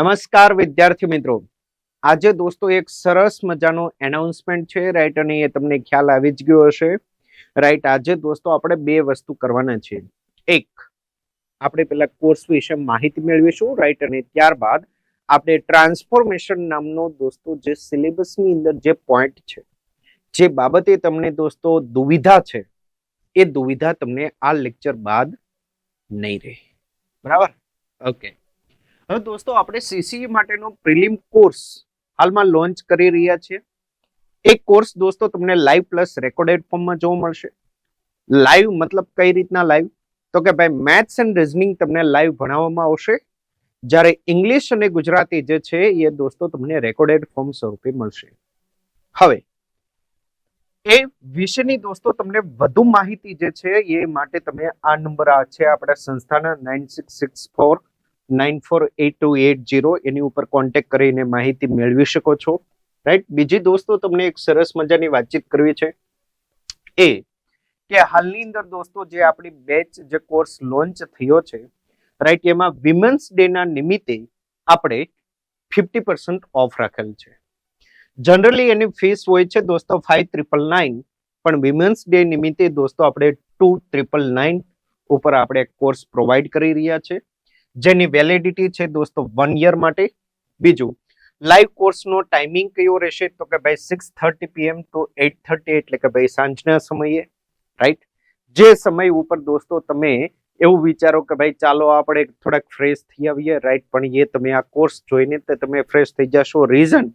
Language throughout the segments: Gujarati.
નમસ્કાર વિદ્યાર્થી મિત્રો, આજે દોસ્તો એક સરસ મજાનો એનાઉન્સમેન્ટ છે, રાઈટ, અને એ તમને ખ્યાલ આવી જ ગયો હશે, રાઈટ. આજે દોસ્તો આપણે બે વસ્તુ કરવાના છે. એક, આપણે પેલા કોર્સ વિશે માહિતી મેળવીશું, રાઈટ, અને ત્યારબાદ આપણે ટ્રાન્સફોર્મેશન નામનો દોસ્તો જે સિલેબસની અંદર જે પોઈન્ટ છે, જે બાબતે તમને દોસ્તો દુવિધા છે, એ દુવિધા તમને આ લેક્ચર બાદ નહીં રહે. બરાબર? ઓકે. હવે દોસ્તો આપણે સીસીઈ માટેનો પ્રિલિમ કોર્સ હાલમાં લોન્ચ કરી રહ્યા છીએ. એક કોર્સ દોસ્તો તમને લાઈવ પ્લસ રેકોર્ડેડ ફોર્મમાં જોવા મળશે. લાઈવ મતલબ કઈ રીતના લાઈવ? તો કે ભાઈ મેથ્સ એન્ડ રીઝનિંગ તમને લાઈવ ભણાવવામાં આવશે, જ્યારે ઇંગ્લિશ અને ગુજરાતી જે છે એ દોસ્તો તમને રેકોર્ડેડ ફોર્મ સ્વરૂપે મળશે. હવે એ વિશેની દોસ્તો તમને વધુ માહિતી જે છે એ માટે તમે આ નંબર આ છે આપણા સંસ્થાના 9664948280 એની ઉપર કોન્ટેક્ટ કરીને માહિતી મેળવી શકો છો, રાઈટ. બીજી દોસ્તો તમને એક સરસ મજાની વાતચીત કરવી છે એ કે હાલની અંદર દોસ્તો જે આપણી બેચ જે કોર્સ લોન્ચ થયો છે, રાઈટ, એમાં વિમેન્સ ડે ના નિમિત્તે આપણે 50% ઓફ રાખેલ છે. જનરલી એની ફીસ હોય છે દોસ્તો 5999, પણ વિમેન્સ ડે નિમિત્તે દોસ્તો આપણે 2999 ઉપર આપણે કોર્સ પ્રોવાઈડ કરી રહ્યા છે, જેની વેલિડિટી છે દોસ્તો 1 યર માટે. બીજું, લાઈવ કોર્સનો ટાઈમિંગ કયો રહેશે? તો કે ભાઈ 6:30 PM to 8:30, એટલે કે ભાઈ સાંજના સમયે, રાઈટ. જે સમય ઉપર દોસ્તો તમે એવું વિચારો કે ભાઈ ચાલો આપણે થોડાક ફ્રેશ થઈ આવીએ, રાઈટ, પણ એ તમે આ કોર્સ જોઈને તમે ફ્રેશ થઈ જશો. રીઝન,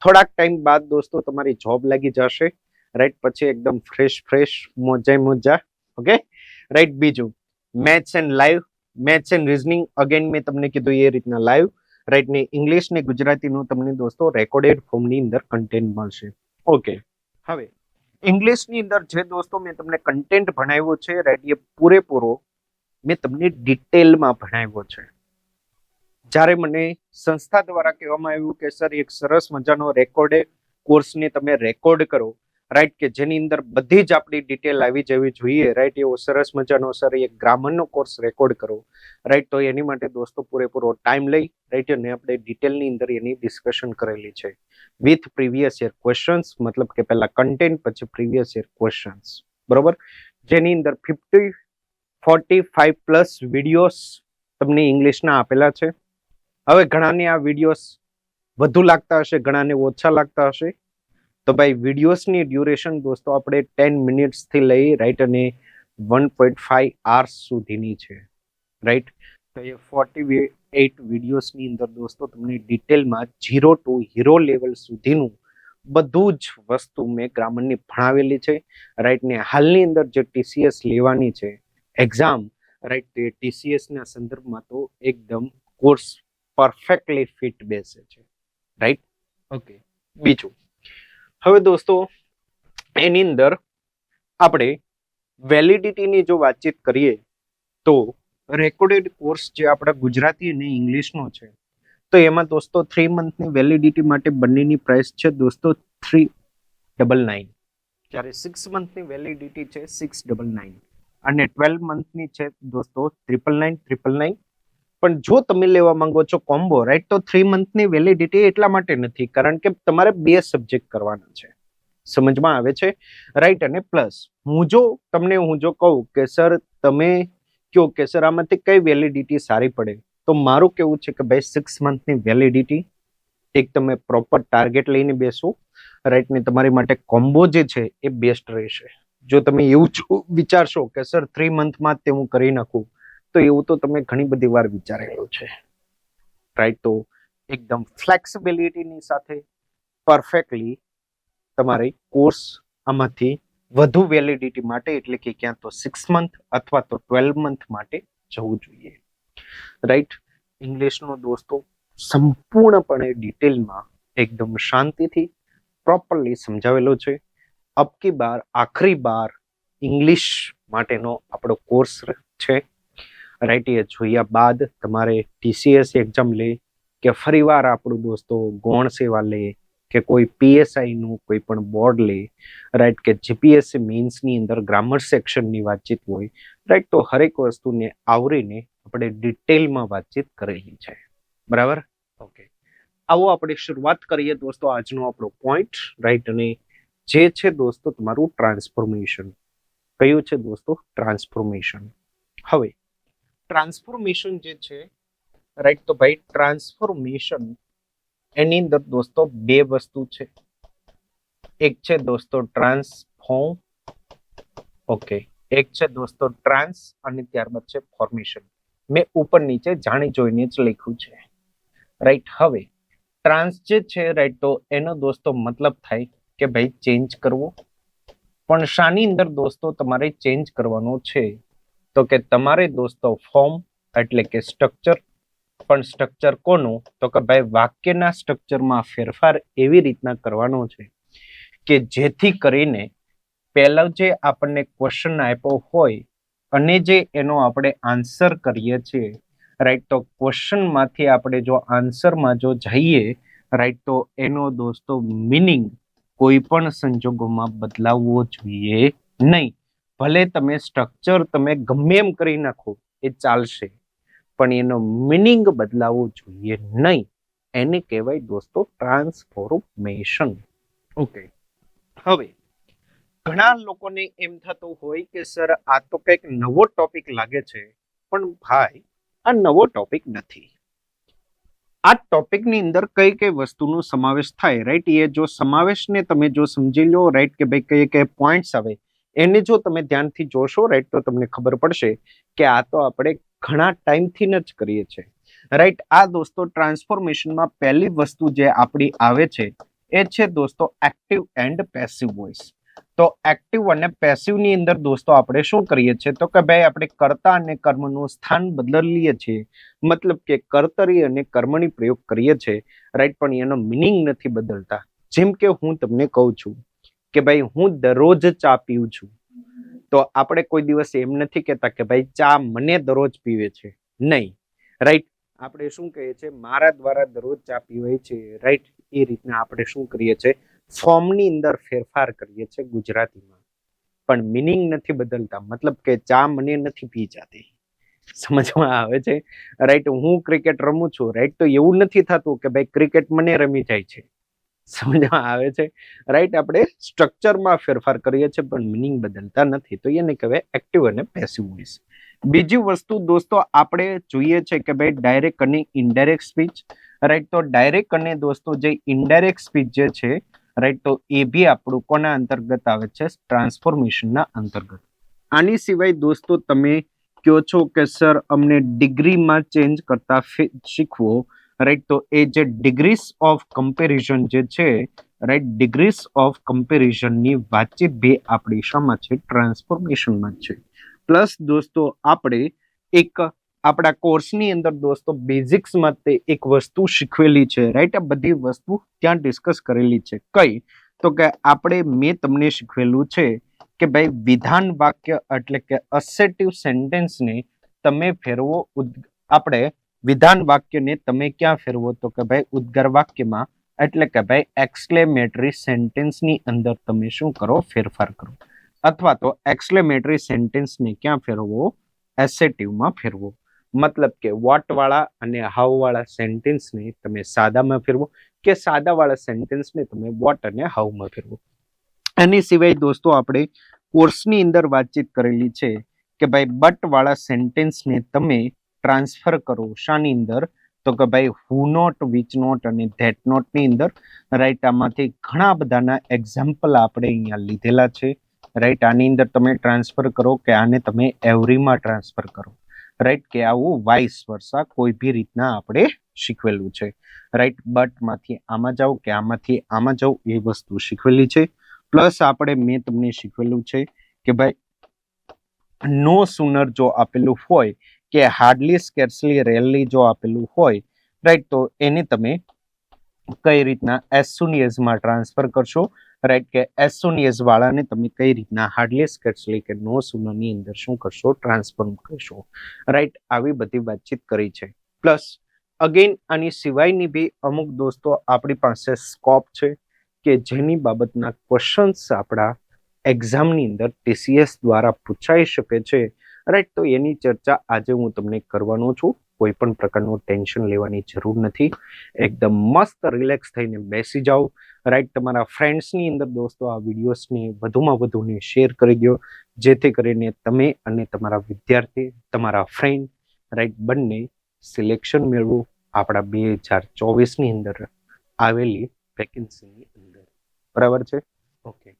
થોડાક ટાઈમ બાદ દોસ્તો તમારી જોબ લાગી જશે, રાઈટ, પછી એકદમ ફ્રેશ મોજા. Okay, right. બીજું, maths and live, maths and reasoning again મેં તમને કીધું એ રીતના લાઈવ, રાઈટ, ને ઇંગ્લિશ ને ગુજરાતીનું તમને દોસ્તો રેકોર્ડેડ ફોર્મની અંદર કન્ટેન્ટ મળશે. ઓકે. હવે ઇંગ્લિશની અંદર જે દોસ્તો મેં તમને કન્ટેન્ટ ભણાવ્યો છે, રાઈટ, એ પૂરેપૂરો મેં તમને ડિટેલમાં ભણાવ્યો છે. જ્યારે મને સંસ્થા દ્વારા કહેવામાં આવ્યું કે સર એક સરસ મજાનો રેકોર્ડેડ કોર્સને તમે રેકોર્ડ કરો, રાઈટ, કે જેની અંદર બધી જ આપણી ડિટેલ આવી જવી જોઈએ, રાઈટ, એવો સરસ મજાનો સર એક ગ્રામરનો કોર્સ રેકોર્ડ કરો, રાઈટ. તો એની માટે દોસ્તો પૂરેપૂરો ટાઈમ લઈ, રાઈટ, અને આપણે ડિટેલની અંદર એની ડિસ્કશન કરેલી છે વિથ પ્રીવિયસ યર ક્વેશ્ચન્સ, મતલબ કે પહેલા કન્ટેન્ટ પછી પ્રીવિયસ યર ક્વેશ્ચન્સ, બરોબર, જેની અંદર 45 પ્લસ વિડીયોઝ તમને ઇંગ્લિશના આપેલા છે. હવે ઘણાને આ વિડીયોઝ વધુ લાગતા હશે, ઘણાને ઓછા લાગતા હશે, તો ભાઈ વિડીયોઝની ડ્યુરેશન દોસ્તો આપણે 10 મિનિટ્સથી લઈ, રાઈટ, અને 1.5 hours સુધીની છે, રાઈટ. તો એ 48 વિડીયોઝની અંદર દોસ્તો તમને ડિટેલમાં 0 to હીરો લેવલ સુધીનું બધું જ વસ્તુ મેં ગ્રામરની ભણાવેલી છે, રાઈટ. ને હાલની અંદર જે ટીસીએસ લેવાની છે એક્ઝામ, રાઈટ, તે ટીસીએસના સંદર્ભમાં તો એકદમ કોર્સ પરફેક્ટલી ફિટ બેસે છે, રાઈટ. ઓકે. બીજું, હવે દોસ્તો એની અંદર આપણે વેલિડિટીની જો વાતચીત કરીએ તો રેકોર્ડેડ કોર્સ જે આપણા ગુજરાતી અને ઇંગ્લિશનો છે, તો એમાં દોસ્તો 3 મંથની વેલિડિટી માટે બંનેની પ્રાઇસ છે દોસ્તો 399, જ્યારે 6 મંથની વેલિડિટી છે 699, અને 12 મંથની છે દોસ્તો 999. પણ જો તમે લેવા માંગો છો કોમ્બો, રાઈટ, તો 3 મંથની વેલિડિટી એટલા માટે નથી, કારણ કે તમારે 2 સબ્જેક્ટ કરવાના છે. સમજમાં આવે છે, રાઈટ. અને પ્લસ હું જો કહું કે સર તમે કહો કે સર આમાંથી કઈ વેલિડિટી સારી પડે, તો મારું કેવું છે કે ભાઈ 6 મંથની વેલિડિટી એક તમે પ્રોપર ટાર્ગેટ લઈને બેસો, રાઈટ, ને તમારી માટે કોમ્બો જે છે એ બેસ્ટ રહેશે. જો તમે એવું વિચારશો કે સર 3 મંથમાં જ તે હું કરી નાખું, તો એવું તો તમે ઘણી બધી વાર વિચારેલું છે, રાઈટ. તો એકદમ ફ્લેક્સિબિલિટીની સાથે પરફેક્ટલી તમારે કોર્સ આમાંથી વધુ વેલિડિટી માટે, એટલે કે ક્યાં તો 6 મંથ અથવા તો 12 મંથ માટે જવું જોઈએ, રાઈટ. ઇંગ્લિશનો દોસ્તો સંપૂર્ણપણે ડિટેલમાં એકદમ શાંતિથી પ્રોપરલી સમજાવેલો છે. અબકી બાર આખરી બાર ઇંગ્લિશ માટેનો આપણો કોર્સ છે, રાઈટ. એ જોયા બાદ તમારે ટીસીએસ એક્ઝામ લે કે ફરીવાર આપણું દોસ્તો ગૌણ સેવા લે કે કોઈ પીએસઆઈ નું કોઈ પણ બોર્ડ લે, રાઈટ, કે જીપીએસસી મેન્સની અંદર ગ્રામર સેક્શનની વાતચીત હોય, રાઈટ. તો હરેક વસ્તુને આવરીને આપણે ડિટેલમાં વાતચીત કરેલી છે, બરાબર. ઓકે, આવો આપણે શરૂઆત કરીએ દોસ્તો આજનો આપણો પોઈન્ટ, રાઈટ. અને જે છે દોસ્તો તમારું ટ્રાન્સફોર્મેશન. કયું છે દોસ્તો? ટ્રાન્સફોર્મેશન. હવે ટ્રાન્સફોર્મેશન જે છે, રાઈટ, તો ભાઈ ટ્રાન્સફોર્મેશન એની અંદર દોસ્તો બે વસ્તુ છે. એક છે દોસ્તો ટ્રાન્સફોર્મ, ઓકે, એક છે દોસ્તો ટ્રાન્સ અને ત્યારબાદ છે ફોર્મેશન. મેં ઉપર નીચે જાણી જોઈને જ લખ્યું છે, રાઈટ. હવે ટ્રાન્સ જે છે, રાઈટ, તો એનો દોસ્તો મતલબ થાય કે ભાઈ ચેન્જ કરવો. પણ શાની અંદર દોસ્તો તમારે ચેન્જ કરવાનો છે? તો કે તમારે દોસ્તો ફોર્મ એટલે કે સ્ટ્રક્ચર. પણ સ્ટ્રક્ચર કોનું? તો કે ભાઈ વાક્યના સ્ટ્રક્ચરમાં ફેરફાર એવી રીતના કરવાનો છે કે જેથી કરીને પહેલો જે આપણને ક્વેશ્ચન આપ્યો હોય અને જે એનો આપણે આન્સર કરીએ છીએ, રાઈટ, તો ક્વેશ્ચનમાંથી આપણે જો આન્સરમાં જો જઈએ, રાઈટ, તો એનો દોસ્તો મીનિંગ કોઈ પણ સંજોગોમાં બદલાવવો જોઈએ નહીં. ભલે તમે સ્ટ્રક્ચર તમે ગમે એમ કરી નાખો એ ચાલશે, પણ એનો મીનિંગ બદલાવવો જોઈએ નહીં. એને કહેવાય દોસ્તો ટ્રાન્સફોર્મેશન. ઓકે, હવે ઘણા લોકોને એમ થતું હોય કે સર આ તો કંઈક નવો ટોપિક લાગે છે, પણ ભાઈ આ નવો ટોપિક નથી. આ ટોપિકની અંદર કઈ કઈ વસ્તુનો સમાવેશ થાય, રાઈટ, એ જો સમાવેશને તમે જો સમજી લો, રાઈટ, કે ભાઈ કઈ કઈ પોઈન્ટ્સ આવે એને જો તમે ધ્યાનથી જોશો, રાઈટ, તો તમને ખબર પડશે કે આ તો આપણે ઘણા ટાઈમથી જ કરીએ છીએ, રાઈટ. આ દોસ્તો ટ્રાન્સફોર્મેશનમાં પહેલી વસ્તુ જે આપણી આવે છે એ છે દોસ્તો એક્ટિવ એન્ડ પેસિવ વોઇસ. તો એક્ટિવ અને પેસિવની અંદર દોસ્તો આપણે શું કરીએ છીએ? તો કે ભાઈ આપણે કર્તા અને કર્મનું સ્થાન બદલીએ છીએ. મતલબ કે કર્તરી અને કર્મની પ્રયોગ કરીએ છીએ, રાઈટ, પણ એનો મિનિંગ નથી બદલતા. જેમ કે હું તમને કહું છું કે ભાઈ હું દરરોજ ચા પીઉં છું, તો આપણે કોઈ દિવસ એમ નથી કહેતા કે ભાઈ ચા મને દરરોજ પીવે છે, નહીં, રાઈટ. આપણે શું કહીએ છીએ? મારા દ્વારા દરરોજ ચા પીવાય છે, રાઈટ. એ રીતના આપણે શું કરીએ છીએ? ફોર્મની અંદર ફેરફાર કરીએ છીએ ગુજરાતીમાં, પણ મિનિંગ નથી બદલતા. મતલબ કે ચા મને નથી પી જાતી. સમજમાં આવે છે, રાઈટ. હું ક્રિકેટ રમું છું, રાઈટ, તો એવું નથી થતું કે ભાઈ ક્રિકેટ મને રમી જાય છે. સમજમાં આવે છે, રાઈટ. આપણે સ્ટ્રક્ચરમાં ફેરફાર કરીએ છીએ પણ મિનિંગ બદલતા નથી, તો એને કહેવાય એક્ટિવ અને પેસિવ વોઇસ. બીજી વસ્તુ દોસ્તો આપણે જોઈએ છે કે ભાઈ ડાયરેક્ટ અને ઇનડાયરેક્ટ સ્પીચ, રાઈટ. તો ડાયરેક્ટ અને દોસ્તો જે ઇનડાયરેક્ટ સ્પીચ જે છે, રાઈટ, તો એ બી આપણું કોના અંતર્ગત આવે છે? ટ્રાન્સફોર્મેશનના અંતર્ગત. આની સિવાય દોસ્તો તમે કહો છો કે સર અમને ડિગ્રીમાં ચેન્જ કરતા શીખવો, રાઈટ, તો એ જે ડિગ્રીઝ ઓફ કમ્પેરિઝન જે છે, રાઈટ, ડિગ્રીઝ ઓફ કમ્પેરિઝનની વાતચીત બે આપણી શામાં છે? ટ્રાન્સફોર્મેશનમાં છે. પ્લસ દોસ્તો આપણે એક આપણા કોર્સની અંદર દોસ્તો બેઝિક્સમાં તે એક વસ્તુ શીખવેલી છે, રાઈટ. આ બધી વસ્તુ ત્યાં ડિસ્કસ કરેલી છે. કઈ? તો કે આપણે મેં તમને શીખવેલું છે કે ભાઈ વિધાન વાક્ય એટલે કે અસેટિવ સેન્ટેન્સને તમે ફેરવો. આપણે વિધાન વાક્યને તમે ક્યાં ફેરવો? તો કે ભાઈ ઉદ્ગાર વાક્યમાં, એટલે કે ભાઈ એક્સક્લેમેટરી સેન્ટેન્સની અંદર તમે શું કરો? ફેરફાર કરો. અથવા તો એક્સક્લેમેટરી સેન્ટેન્સને ક્યાં ફેરવો? એસેટિવમાં ફેરવો. મતલબ કે વોટ વાળા અને હાઉ વાળા સેન્ટેન્સને તમે સાદામાં ફેરવો, કે સાદા વાળા સેન્ટેન્સને તમે વોટ અને હાઉમાં ફેરવો. એની સિવાય દોસ્તો આપણે કોર્સની અંદર વાતચીત કરેલી છે કે ભાઈ બટ વાળા સેન્ટેન્સને તમે ટ્રાન્સફર કરો. શાની અંદર? તો કે ભાઈ હુ નોટ, વિચ નોટ અને ધેટ નોટની અંદર, રાઈટ. આમાંથી ઘણા બધાના એક્ઝામ્પલ આપણે અહીંયા લીધેલા છે, રાઈટ. આની અંદર તમે ટ્રાન્સફર કરો કે આને તમે એવરીમાં ટ્રાન્સફર કરો, રાઈટ, કે આવું વાઇસ વર્સા કોઈ બી રીતના આપણે શીખવેલું છે, રાઈટ. બટમાંથી આમાં જાઓ કે આમાંથી આમાં જાઓ એ વસ્તુ શીખવેલી છે. પ્લસ આપણે મેં તમને શીખવેલું છે કે ભાઈ નો સુનર જો આપેલું હોય કે હાર્ડલી, સ્કેર્સલી, રેરલી જો આપેલું હોય, રાઈટ, તો એને તમે કઈ રીતના એઝ સુન એઝમાં ટ્રાન્સફર કરશો, રાઈટ, કે એઝ સુન એઝ વાળાને તમે કઈ રીતના હાર્ડલી, સ્કેર્સલી કે નો સુનરની અંદર શું કરશો? ટ્રાન્સફોર્મ કરશો, રાઈટ. આવી બધી વાતચીત કરી છે. પ્લસ અગેન આની સિવાયની બી અમુક દોસ્તો આપણી પાસે સ્કોપ છે કે જેની બાબતના ક્વેશ્ચન્સ આપણા એક્ઝામની અંદર TCS દ્વારા પૂછાઈ શકે છે, રાઈટ. તો એની ચર્ચા આજે હું તમને કરવાનો છું. કોઈ પણ પ્રકારનું ટેન્શન લેવાની જરૂર નથી. એકદમ મસ્ત રિલેક્સ થઈને બેસી જાઓ. રાઈટ, તમારા ફ્રેન્ડ્સની અંદર દોસ્તો આ વિડીયોઝને વધુમાં વધુને શેર કરી દો, જેથી કરીને તમે અને તમારા વિદ્યાર્થી, તમારા ફ્રેન્ડ, રાઈટ, બંને સિલેક્શન મેળવો આપણા 2024ની અંદર આવેલી વેકેન્સીની અંદર. બરાબર છે? ઓકે,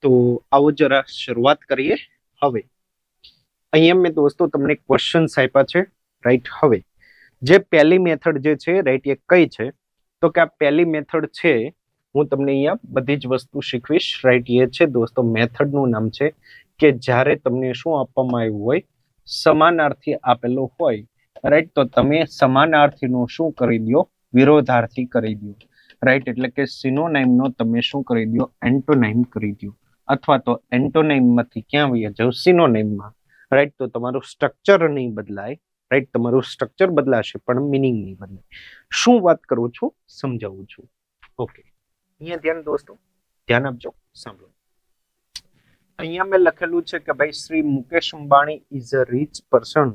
તો આવો જરા શરૂઆત કરીએ. હવે અહીંયા મેં દોસ્તો તમને ક્વેશ્ચન્સ આપ્યા છે. રાઈટ, હવે જે પહેલી મેથડ જે છે, રાઈટ, એ કઈ છે? તો કે આ પહેલી મેથડ છે, હું તમને અહીંયા બધી જ વસ્તુ શીખવીશ. રાઈટ, એ છે દોસ્તો મેથડનું નામ છે કે જ્યારે તમને શું આપવામાં આવ્યું હોય, સમાનાર્થી આપેલો હોય, રાઈટ, તો તમે સમાનાર્થીનો શું કરી દો? વિરોધાર્થી કરી દો. રાઈટ, એટલે કે સિનોનાઇમનો તમે શું કરી દો? એન્ટોનાઇમ કરી દો, અથવા તો એન્ટોનાઇમમાંથી ક્યાં વયા જાવ? સિનોનાઇમમાં. રાઈટ, તો તમારું સ્ટ્રક્ચર નહીં બદલાય. રાઈટ, તમારું સ્ટ્રક્ચર બદલાશે પણ મિનિંગ નહીં બદલાય. શું વાત કરું છું સમજાવું છું. ઓકે, અહીંયા ધ્યાન દોસ્તો, ધ્યાન આપજો, સાંભળો. અહીંયા મેં લખેલું છે કે ભાઈ Shri Mukesh Ambani is a rich person.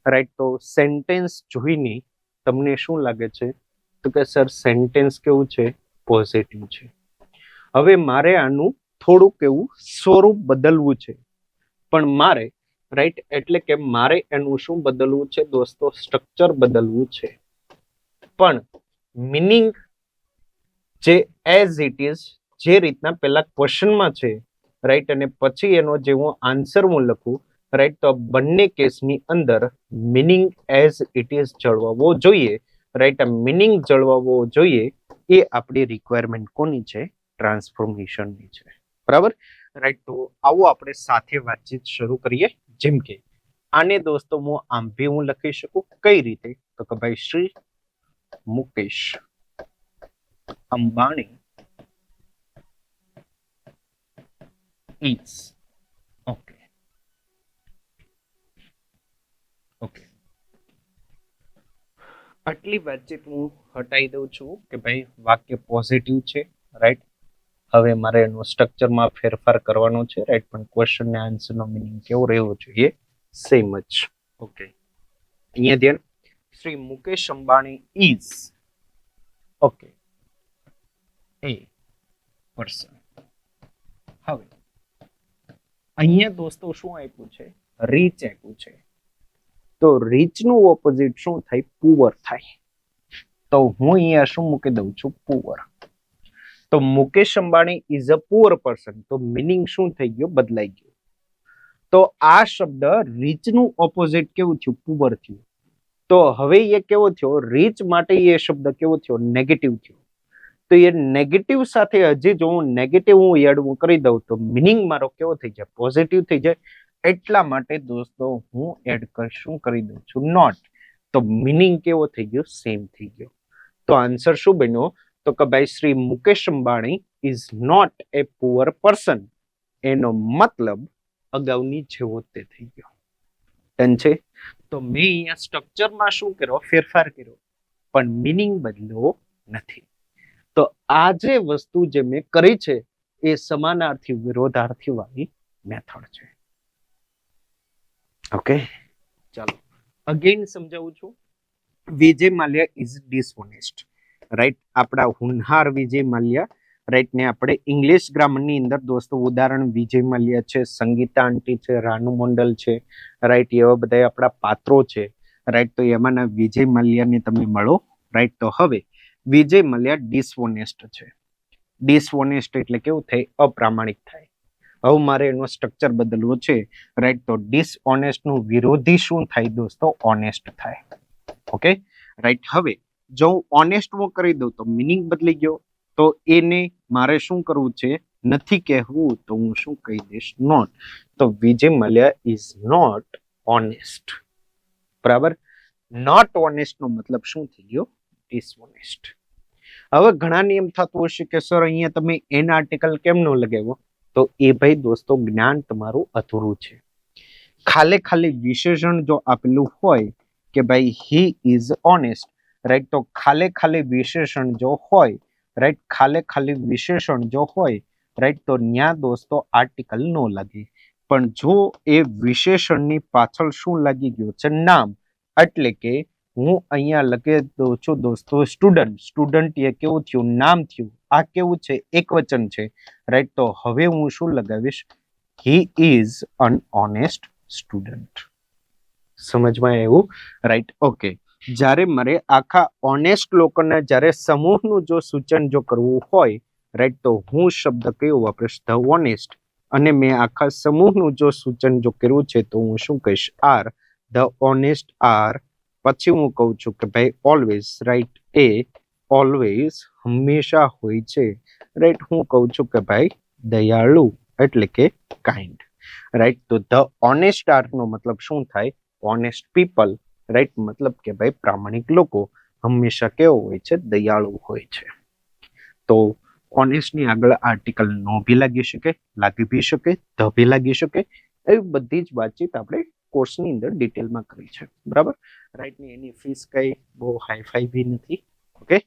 Right, તો સેન્ટેન્સ જોઈને તમને શું લાગે છે? તો કે સર સેન્ટેન્સ કેવું છે? પોઝિટિવ છે. હવે મારે આનું થોડુંક એવું સ્વરૂપ બદલવું છે, પણ મારે, રાઈટ, એટલે કે મારે એનું શું બદલવું છે દોસ્તો? સ્ટ્રક્ચર બદલવું છે. પણ મિનિંગ જે એઝ ઇટ ઇઝ, જે રીતના પેલા ક્વેશ્ચનમાં છે, રાઈટ, અને પછી એનો જે હું આન્સર હું લખું, રાઈટ, તો બંને કેસની અંદર મિનિંગ એઝ ઇટ ઇઝ જળવાવો જોઈએ. રાઈટ, આ મિનિંગ જળવાવો જોઈએ એ આપણી રિક્વાયરમેન્ટ કોની છે? ટ્રાન્સફોર્મેશનની છે. બરાબર? રાઈટ, તો આવો આપણે સાથે વાતચીત શરૂ કરીએ. જેમ કે આને દોસ્તો હું આમ બી હું લખી શકું. કઈ રીતે? તો કે ભાઈ Shri Mukesh Ambani is okay okay, આટલી વાતચીત હું હટાવી દઉં છું કે ભાઈ વાક્ય પોઝિટિવ છે. રાઈટ, હવે મારે એનો સ્ટ્રક્ચરમાં ફેરફાર કરવાનો છે. રાઈટ, પણ ક્વેશ્ચન ને આન્સરનો મિનિંગ કેવો રહેવો જોઈએ? સેમ જ. ઓકે, અહીંયા ધ્યાન. Shri Mukesh Ambani is okay A person. હવે અહીંયા દોસ્તો શું આપ્યું છે? રીચ આપ્યું છે. તો રીચ નું ઓપોઝિટ શું થાય? પુઅર થાય. તો હું અહીંયા શું મૂકી દઉં છું? પુઅર. તો Mukesh Ambani is a poor person. તો મિનિંગ શું થઈ ગયો? બદલાઈ ગયો. તો આ શબ્દ રીચ નું ઓપોઝિટ કેવું થયું? પુઅર થયું. તો હવે એ કેવો થયો? રીચ માટે એ શબ્દ કેવો થયો? નેગેટિવ થયો. તો એ નેગેટિવ સાથે હજી જો હું નેગેટિવ હું એડ કરી દઉં તો મિનિંગ મારો કેવો થઈ જાય? પોઝિટિવ થઈ જાય. એટલા માટે દોસ્તો હું એડ શું કરી દઉં છું? નોટ. તો મિનિંગ કેવો થઈ ગયો? સેમ થઈ ગયો. તો આન્સર શું બન્યો? તો કે ભાઈ Shri Mukesh Ambani is not a poor person. એનો મતલબ અગાઉની જેવો તે થઈ ગયો. ડન છે? તો મેં અહીંયા સ્ટ્રક્ચરમાં શું કર્યો? ફેરફાર કર્યો, પણ મિનિંગ બદલ્યો નથી. તો આ જે વસ્તુ જે મેં કરી છે એ સમાનાર્થી વિરોધાર્થી વાળી મેથડ છે. ઓકે, ચાલો અગેન સમજાવું છું. વિજય માલ્યા ઇઝ ડિસઓનેસ્ટ. રાઈટ, આપણા હુનહાર વિજય માલ્યા. રાઈટ, ને આપણે ઇંગ્લિશ ગ્રામરની અંદર દોસ્તો ઉદાહરણ વિજય માલ્યા છે, સંગીતા આંટી છે, રાનુ મંડલ છે. રાઈટ, એવા બધા આપણા પાત્રો છે. રાઈટ, તો એમાંના વિજય માલ્યાને તમે મળો. રાઈટ, તો હવે વિજય માલ્યા ડિસઓનેસ્ટ છે. ડિસઓનેસ્ટ એટલે કેવું થાય? અપ્રામાણિક થાય. હવે મારે એનો સ્ટ્રક્ચર બદલવો છે. રાઈટ, તો ડિસઓનેસ્ટ નું વિરોધી શું થાય દોસ્તો? ઓનેસ્ટ થાય. Okay, right. હવે જો હું ઓનેસ્ટ કરી દઉં તો મિનિંગ બદલી ગયો. તો એને મારે શું કરવું છે? નથી કહેવું, તો હું શું કહી દઈશ? નોટ. તો Vijay Mallya is not honest. બરાબર? નોટ ઓનેસ્ટ નો મતલબ શું થઈ ગયો? ડિસઓનેસ્ટ. હવે ઘણાને એમ થતું હશે કે સર અહીંયા તમે એન આર્ટિકલ કેમ ન લગાવ્યો? તો એ ભાઈ દોસ્તો જ્ઞાન તમારું અધૂરું છે. ખાલી વિશેષણ જો આપેલું હોય કે ભાઈ હી ઇઝ ઓનેસ્ટ, રાઈટ, તો ખાલી વિશેષણ જો હોય, રાઈટ, ખાલી વિશેષણ જો હોય, રાઈટ, તો ન્યા દોસ્તો આર્ટિકલ ન લાગે. પણ જો એ વિશેષણની પાછળ શું લાગી ગયું છે? નામ. એટલે કે હું અહીંયા લખી દઉં છું દોસ્તો સ્ટુડન્ટ. સ્ટુડન્ટ એ કેવું થયું? નામ થયું. આ કેવું છે? એકવચન છે, રાઈટ. તો હવે હું શું લગાવીશ? He is an honest student. સમજમાં આવ્યું? રાઈટ. ઓકે. જ્યારે મારે આખા ઓનેસ્ટ લોકોને જ્યારે સમૂહનું જો સૂચન જો કરવું હોય, રાઈટ, તો હું શબ્દ કયો વાપરીશ? The honest. અને મેં આખા સમૂહનું જો સૂચન જો કરવું છે તો હું શું કહીશ? આર. The honest are. પછી હું કહું છું કે ભાઈ ઓલવેઝ, રાઈટ. એ ઓલવેઝ હંમેશા હોય છે, રાઈટ. હું કહું છું કે ભાઈ દયાળુ એટલે કે કાઇન્ડ, રાઈટ. તો ધ ઓનેસ્ટ આર નો મતલબ શું થાય? Honest people, right. મતલબ કે ભાઈ પ્રામાણિક લોકો હંમેશા કેવો હોય છે? દયાળુ હોય છે. તો ઓનેસ્ટ ની આગળ આર્ટિકલ નો ભી લાગી શકે, લાગી ભી શકે, ધ ભી લાગી શકે. એવી બધી જ વાતચીત આપણે કોર્સની અંદર ડિટેલમાં કરી છે, બરાબર, રાઈટ. ની એની ફીસ કઈ બહુ હાઈફાઈ ભી નથી. ઓકે,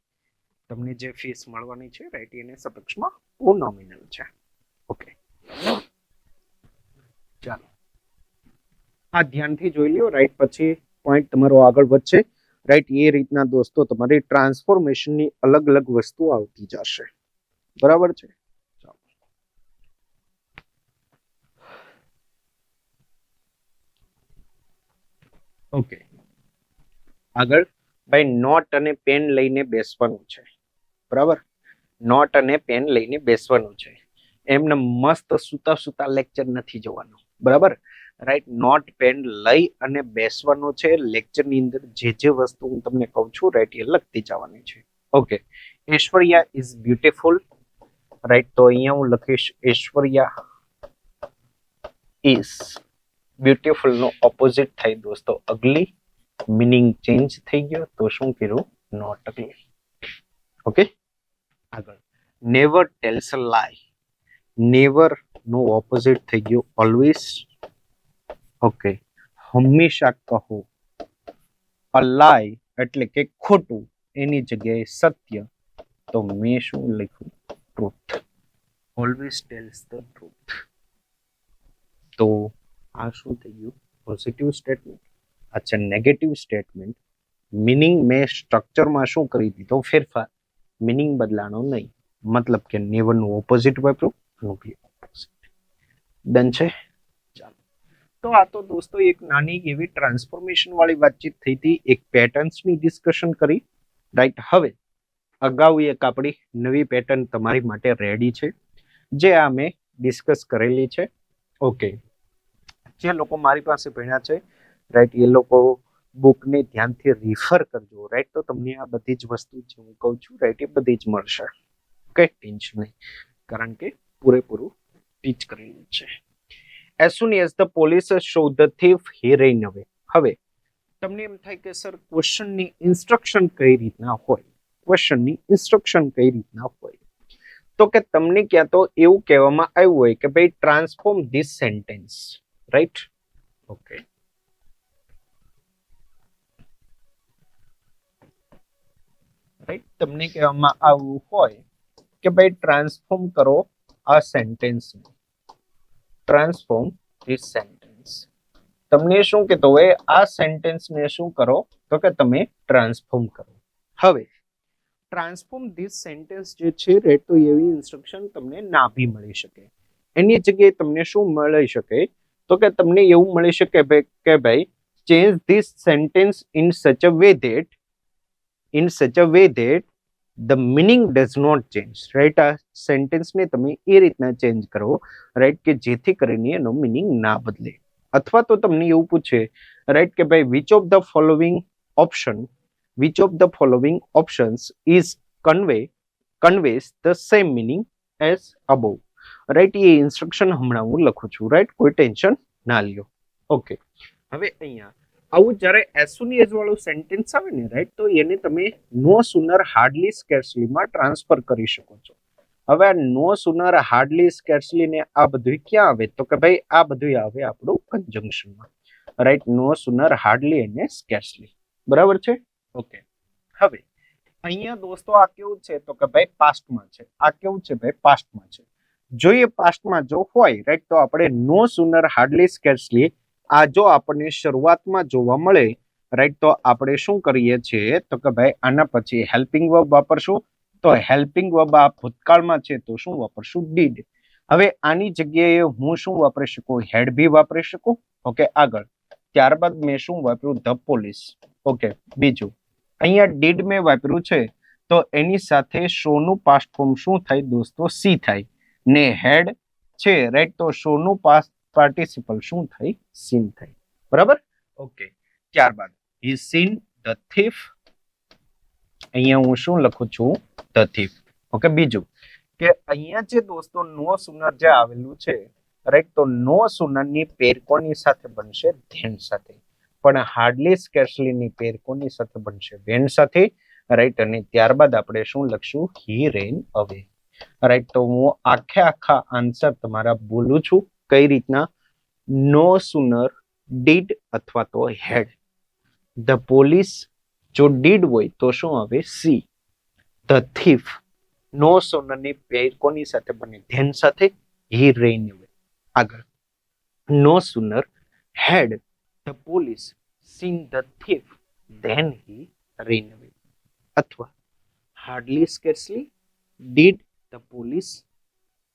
તમને જે ફીસ મળવાની છે, રાઈટ, એને સપક્ષમાં બહુ નોમિનલ છે. ઓકે, ચાલો આ ધ્યાનથી જોઈ લ્યો, રાઈટ. પછી પોઈન્ટ તમારો આગળ વધશે, રાઈટ. એ રીતના દોસ્તો તમારી ટ્રાન્સફોર્મેશનની અલગ અલગ વસ્તુ આવતી જશે, બરાબર છે. ઓકે, આગળ ભાઈ નોટ અને પેન લઈને બેસવાનું છે, બરાબર. નોટ અને પેન લઈને બેસવાનું છે. એમને મસ્ત સુતા સુતા લેક્ચર નથી જોવાનું, બરાબર, રાઈટ. નોટ પેન લઈ અને બેસવાનું છે. લેક્ચરની અંદર જે વસ્તુ હું તમને કહું છું, રાઈટ, એ લખતી જવાની છે. Okay, Aishwarya is beautiful, right. તો અહીંયા હું લખીશ ઐશ્વર્યા ઇઝ બ્યુટીફુલ નો ઓપોઝિટ થાય દોસ્તો અગલી. મીનિંગ ચેન્જ થઈ ગયો તો શું કર્યું? Not ugly. ઓકે, આગળ never tells a lie. Never no opposite થઈ ગયું ઓલવેઝ. ઓકે, હંમેશા કહો. અ લાય એટલે કે ખોટું, એની જગ્યાએ સત્ય. તો મેં શું લખ્યું? Truth. Always tells the truth. તો આ શું થઈ ગયું? Positive statement. અચ્છા, નેગેટિવ સ્ટેટમેન્ટ. મીનિંગ મેં સ્ટ્રક્ચરમાં શું કરી દીધો? ફેરફાર. મીનિંગ બદલાણો નહીં, મતલબ કે નેવર નું ઓપોઝિટ વાપરું, આનું બી ઓપોઝિટ. ડન છે. ચાલો, તો આ તો દોસ્તો એક નાની એવી ટ્રાન્સફોર્મેશન વાળી વાતચીત થઈ હતી, એક પેટર્ન્સની ડિસ્કશન કરી, રાઈટ. હવે અગાઉ એક આપણી નવી પેટર્ન તમારી માટે રેડી છે, જે આ મેં ડિસ્કસ કરેલી છે. ઓકે, જે લોકો મારી પાસે ભણ્યા છે, રાઈટ, એ લોકો બુકને ધ્યાનથી રિફર કરજો, રાઈટ. તો તમને આ બધી જ વસ્તુ જે હું કહું છું, રાઈટ, એ બધી જ મળશે. ઓકે, ટેન્શન નહીં, કારણ કે પૂરેપૂરું ટીચ કરેલું છે. As soon as the police show the thief, he ran away. હવે તમને એમ થાય કે સર ક્વેશ્ચનની ઇન્સ્ટ્રક્શન કઈ રીતના હોય? ક્વેશ્ચનની ઇન્સ્ટ્રક્શન કઈ રીતના હોય? તો કે તમને ક્યાં તો એવું કહેવામાં આવ્યું હોય કે ભાઈ transform this sentence, right. Okay, right. તમને કહેવામાં આવ્યું હોય કે ભાઈ ટ્રાન્સફોર્મ કરો આ સેન્ટેન્સ. Transform this sentence. તમને શું કહેતો હોય? આ સેન્ટેન્સને શું કરો? તો કે તમે ટ્રાન્સફોર્મ કરો. હવે ટ્રાન્સફોર્મ ધીસ સેન્ટેન્સ જે છે, રાઈટ, તો એવી ઇન્સ્ટ્રક્શન તમને ના બી મળી શકે. એની જગ્યાએ તમને શું મળી શકે? તો કે તમને એવું મળી શકે કે ભાઈ change this sentence in such a way that the meaning does not change, right. આ સેન્ટેન્સને તમે એ રીતના ચેન્જ કરો, રાઈટ, કે જેથી કરીને એનો મીનિંગ ના બદલે. અથવા તો તમને એવું પૂછે, રાઈટ, કે ભાઈ which of the following options is conveys the same meaning as above, right. એ ઇન્સ્ટ્રક્શન હમણાં હું લખું છું, રાઈટ, કોઈ ટેન્શન ના લ્યો. ઓકે, હવે અહીંયા આવું જ્યારે એઝ સુન એઝ વાળું સેન્ટેન્સ આવે ને, રાઈટ, તો એને તમે નો સુનર હાર્ડલી સ્કેર્સલીમાં ટ્રાન્સફર કરી શકો છો. હવે આ નો સુનર હાર્ડલી સ્કેર્સલી ને આ બધું ક્યાં આવે? તો કે ભાઈ આ બધું આવે આપણું કન્જંક્શનમાં, રાઈટ. નો સુનર હાર્ડલી અને સ્કેર્સલી, બરાબર છે. ઓકે, હવે અહીંયા દોસ્તો આ કેવું છે? તો કે ભાઈ પાસ્ટમાં છે. આ કેવું છે ભાઈ? પાસ્ટમાં છે. જોઈએ પાસ્ટમાં જો હોય, રાઈટ, તો આપણે નો સુનર હાર્ડલી સ્કેર્સલી આ જો આપણને શરૂઆતમાં જોવા મળે, રાઈટ તો આપણે શું કરીએ છીએ તો કે ભાઈ આના પછી હેલ્પિંગ વર્બ વાપરશું તો હેલ્પિંગ વર્બ આ ભૂતકાળમાં છે તો શું વાપરશું ડીડ હવે આની જગ્યાએ હું શું વાપરી શકું હેડ બી વાપરી શકું ઓકે આગળ ત્યારબાદ મેં શું વાપર્યું ધ પોલીસ ઓકે બીજું અહીંયા ડીડ મેં વાપર્યું છે તો એની સાથે શોનું પાસ્ટ ફોર્મ શું થાય દોસ્તો સી થાય ને હેડ છે રાઈટ તો શોનું પાસ્ટ પાર્ટિસિપલ શું થાય સીન થાય બરાબર ઓકે ત્યારબાદ હી સીન ધ થીફ અહીંયા હું શું લખું છું ધ થીફ ઓકે બીજું કે અહીંયા જે દોસ્તો નો સુનર જે આવેલું છે રાઈટ તો નો સુનર ની પેર કોની સાથે બનશે ધેન સાથે પણ હાર્ડલી સ્કેર્સલી ની પેર કોની સાથે બનશે વેન સાથે રાઈટ અને ત્યારબાદ આપણે શું લખશું હી રેન અવે રાઈટ તો હું આખા આન્સર તમારા બોલું છું કઈ રીતના નો સુનર ડીડ અથવા તો હેડ ધ પોલીસ જો ડીડ હોય તો શું આવે સી ધ થીફ નો સોનરની પેર કોની સાથે બને ધેન સાથે હી રેન અવે આગળ no sooner had the police seen the thief then he ran away અથવા hardly scarcely did the police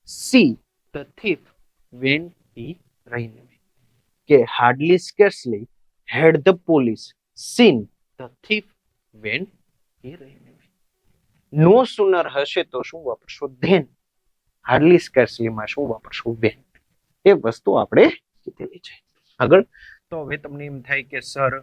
see the thief when he ran away કે hardly scarcely had the police seen the thief when he ran away no sooner હશે તો શું વાપરશું ધેન હાર્ડલી સ્કેર્સલી માં શું વાપરશું વેન એ વસ્તુ આપણે કીધેલી છે આગળ તો હવે તમને એમ થાય કે સર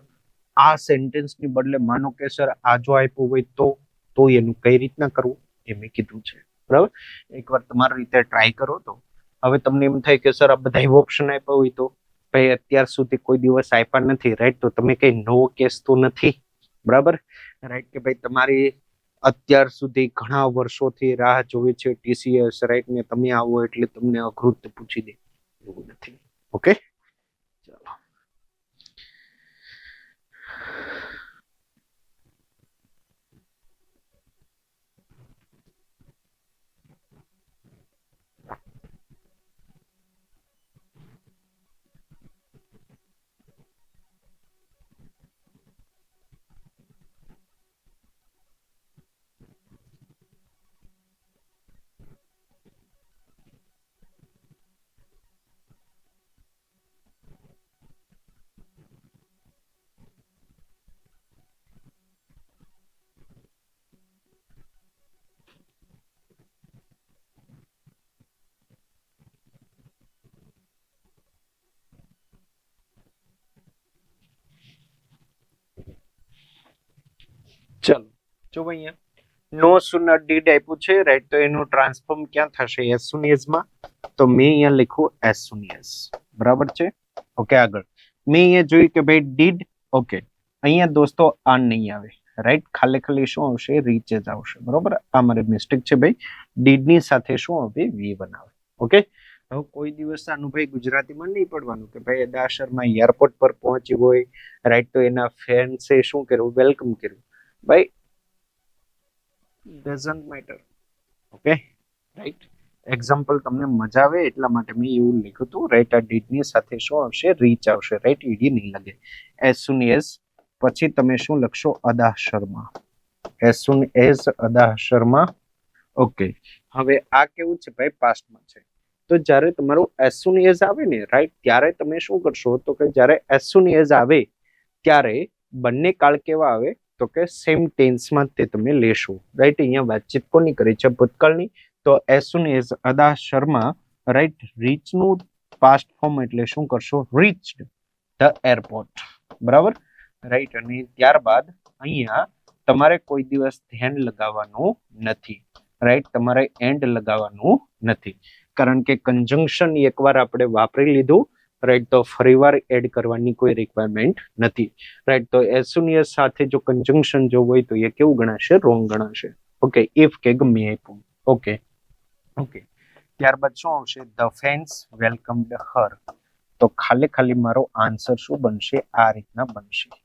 આ સેન્ટેન્સ ની બદલે માનો કે સર આ જો આપ્યું હોય તો એનું કઈ રીતના કરવું એ મેં કીધું છે બરાબર એકવાર તમારી રીતે ટ્રાય કરો તો હવે તમને એમ થાય કે સર આ બધા ઓપ્શન આપ્યા હોય તો ભાઈ અત્યાર સુધી કોઈ દિવસ આપ્યા નથી રાઈટ તો તમે કઈ નો કેસ તો નથી બરાબર રાઈટ કે ભાઈ તમારી અત્યાર સુધી ઘણા વર્ષોથી રાહ જોવી છે ટીસીએસ રાઈટ ને તમે આવો એટલે તમને અઘરું પૂછી દે એવું નથી ઓકે ચાલો ચલો જો અહીંયા નો સુનર ડીડ આપ્યું છે રાઈટ તો એનું ટ્રાન્સફોર્મ ક્યાં થશે એઝ સુન એઝ માં તો મેં અહીંયા લખ્યું એઝ સુન એઝ બરાબર છે ઓકે આગળ મેં અહીંયા જોયું કે ભાઈ ડીડ ઓકે અહીંયા દોસ્તો આ નહીં આવે રાઈટ ખાલી શું આવશે રીચ જ આવશે બરોબર આ મારી મિસ્ટેક છે ભાઈ ડીડ ની સાથે શું આવે વી બનાવે ઓકે હવે કોઈ દિવસ આનું ભાઈ ગુજરાતીમાં નહીં પડવાનું કે ભાઈ અદાશરમાં એરપોર્ટ પર પહોંચી હોય રાઈટ તો એના ફ્રેન્ડ્સે શું કર્યું વેલકમ કર્યું ભાઈ doesn't matter okay right example તમને મજા આવે એટલા માટે મેં એવું લખ્યું હતું રાઈટ આ ડીડ ની સાથે શું આવશે રીચ આવશે રાઈટ ઈડી નહીં લાગે એઝ સુન એઝ પછી તમે શું લખશો અદાશરમાં એઝ સુન એઝ અદાશરમાં ઓકે હવે આ કેવું છે ભાઈ પાસ્ટમાં છે તો જ્યારે તમારું એઝ સુન એઝ આવે ને રાઈટ ત્યારે તમે શું કરશો તો કે જ્યારે એઝ સુન એઝ આવે ત્યારે બંને કાળ કેવા આવે તો કે સેમ ટેન્સમાં તે તમે લેશો રાઈટ અહીંયા વાતચીત કોની કરી છે ભૂતકાળની તો એઝ સુન એઝ અદાશરમાં રાઈટ રીચનું પાસ્ટ ફોર્મ એટલે શું કરશો રીચ્ડ ધ એરપોર્ટ બરાબર રાઈટ અને ત્યારબાદ અહીંયા તમારે કોઈ દિવસ ધ્યાન લગાવવાનું નથી રાઈટ તમારે એન્ડ લગાવવાનું નથી કારણ કે કન્જંક્શન એકવાર આપણે વાપરી લીધું રાઈટ તો ફરીવાર એડ કરવાની કોઈ રિક્વાયરમેન્ટ નથી રાઈટ તો એઝ સુન એઝ સાથે જો કન્જંક્શન જો હોય તો એ કેવું ગણાશે રોંગ ગણાશે ઓકે ઇફ કે ગમે આપ્યું ઓકે ઓકે ત્યારબાદ શું આવશે ધ ફેન્સ વેલકમ્ડ હર તો ખાલી મારો આન્સર શું બનશે આ રીતના બનશે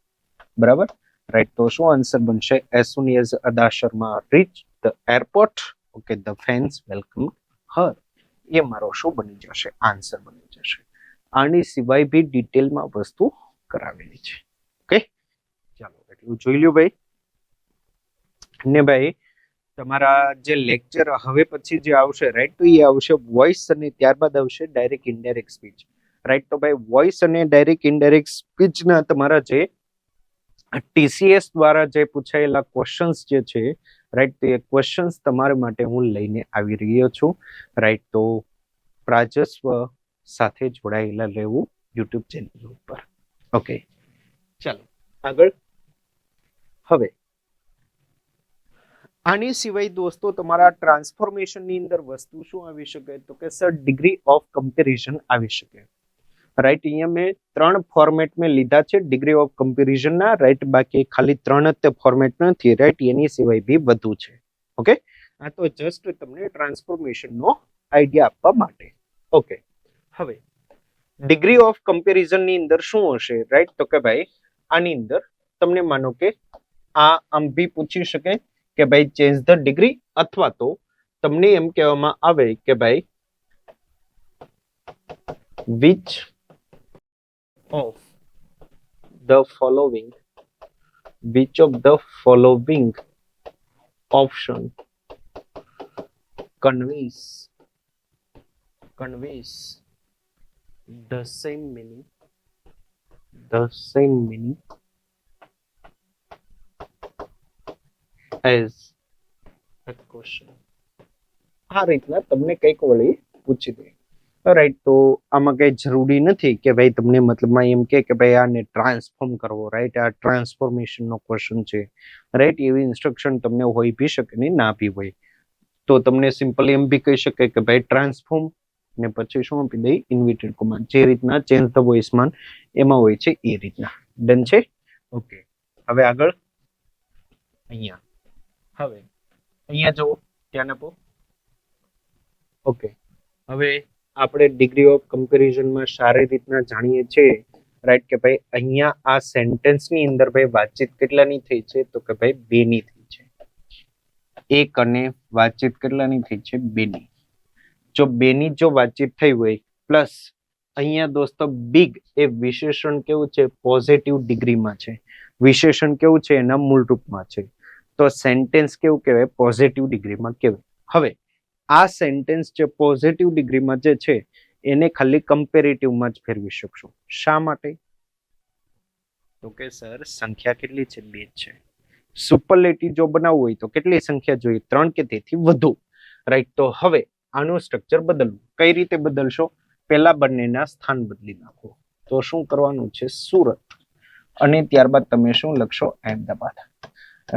બરાબર રાઈટ તો શું આન્સર બનશે એઝ સુન એઝ અદાશરમાં reach the airport okay the fans welcomed her એ મારો શું બની જશે આન્સર બની જશે આની સિવાય બી ડિટેલમાં વસ્તુ કરાવેલી છે ઓકે આટલું જોઈ લ્યો ભાઈ. ને ભાઈ તમારા જે લેક્ચર હવે પછી જે આવશે રાઈટ, તો એ આવશે વોઇસ અને ત્યારબાદ આવશે ડાયરેક્ટ ઇનડાયરેક્ટ સ્પીચ રાઈટ. તો ભાઈ વોઇસ અને ડાયરેક્ટ ઇનડાયરેક્ટ સ્પીચના તમારા જે TCS દ્વારા જે પૂછાયેલા ક્વેશ્ચન્સ જે છે રાઈટ, તો એ ક્વેશ્ચન્સ તમારા માટે હું લઈને આવી રહ્યો છું રાઈટ. તો પ્રાજસ્વ સાથે જોડાયેલા રહેવું યુટ્યુબ ચેનલ ઉપર. ઓકે ચાલો આગળ. હવે આની સિવાય દોસ્તો તમારા ટ્રાન્સફોર્મેશનની અંદર વસ્તુ શું આવી શકે, તો કે સર ડિગ્રી ઓફ કમ્પેરિઝન આવી શકે રાઈટ. અહીંયા મેં 3 ફોર્મેટ મેં લીધા છે ડિગ્રી ઓફ કમ્પેરિઝનના રાઈટ. બાકી ખાલી 3 જ ફોર્મેટ નથી રાઈટ, એની સિવાય બી વધુ છે. ઓકે, આ તો જસ્ટ તમને ટ્રાન્સફોર્મેશનનો આઈડિયા આપવા માટે. ઓકે, હવે ડિગ્રી ઓફ કમ્પેરિઝનની અંદર શું હશે રાઈટ, તો કે ભાઈ આની અંદર તમને માનો કે આમ બી પૂછી શકે કે ભાઈ ચેન્જ ધ ડિગ્રી, અથવા તો તમને એમ કહેવામાં આવે કે ભાઈ which of the following option conveys the same meaning as a question. આ રીતના તમને કઈક વળી પૂછી દે રાઈટ. તો આમાં કઈ જરૂરી નથી કે ભાઈ તમને મતલબમાં એમ કે ભાઈ આને ટ્રાન્સફોર્મ કરવો રાઈટ, આ ટ્રાન્સફોર્મેશનનો ક્વેશ્ચન છે રાઈટ. એવી ઇન્સ્ટ્રક્શન તમને હોય બી શકે ને ના બી હોય, તો તમને સિમ્પલી એમ બી કહી શકે કે ભાઈ ટ્રાન્સફોર્મ ને પછી શું આપી દે ઇન્વિટેડ કોમાન્ડ. જે રીતના ચેન્જ ધ વોઇસમાન એમાં હોય છે એ રીતના. ડન છે. ઓકે, હવે આગળ અહીંયા. હવે અહીંયા જો ધ્યાન આપો. ઓકે, હવે આપણે ડિગ્રી ઓફ કમ્પેરિઝનમાં સારી રીતના જાણીએ છીએ રાઈટ કે ભાઈ અહીંયા આ સેન્ટેન્સની અંદર ભાઈ વાતચીત કેટલાની થઈ છે, તો કે ભાઈ 2 ની થઈ છે. 1 અને વાતચીત કેટલાની થઈ છે 2 ની. જો 2 ની જો વાતચીત થઈ હોય પ્લસ અહીંયા દોસ્તો બિગ એ વિશેષણ કેવું છે પોઝિટિવ ડિગ્રીમાં છે, વિશેષણ કેવું છે એના મૂળ રૂપમાં છે, તો સેન્ટેન્સ કેવું કહેવાય પોઝિટિવ ડિગ્રીમાં કહેવાય. હવે આ સેન્ટેન્સ જે પોઝિટિવ ડિગ્રીમાં જે છે એને ખાલી કમ્પેરેટિવમાં જ ફેરવી શકશો. શા માટે, તો કે સર સંખ્યા કેટલી છે 2 છે. સુપરલેટિવ જો બનાવવું હોય તો કેટલી સંખ્યા જોઈએ 3 કે તેથી વધુ રાઈટ. તો હવે આનું સ્ટ્રક્ચર બદલવું. કઈ રીતે બદલશો, પહેલા બંનેના સ્થાન બદલી નાખો. તો શું કરવાનું છે સુરત અને ત્યારબાદ તમે શું લખશો અહેમદાબાદ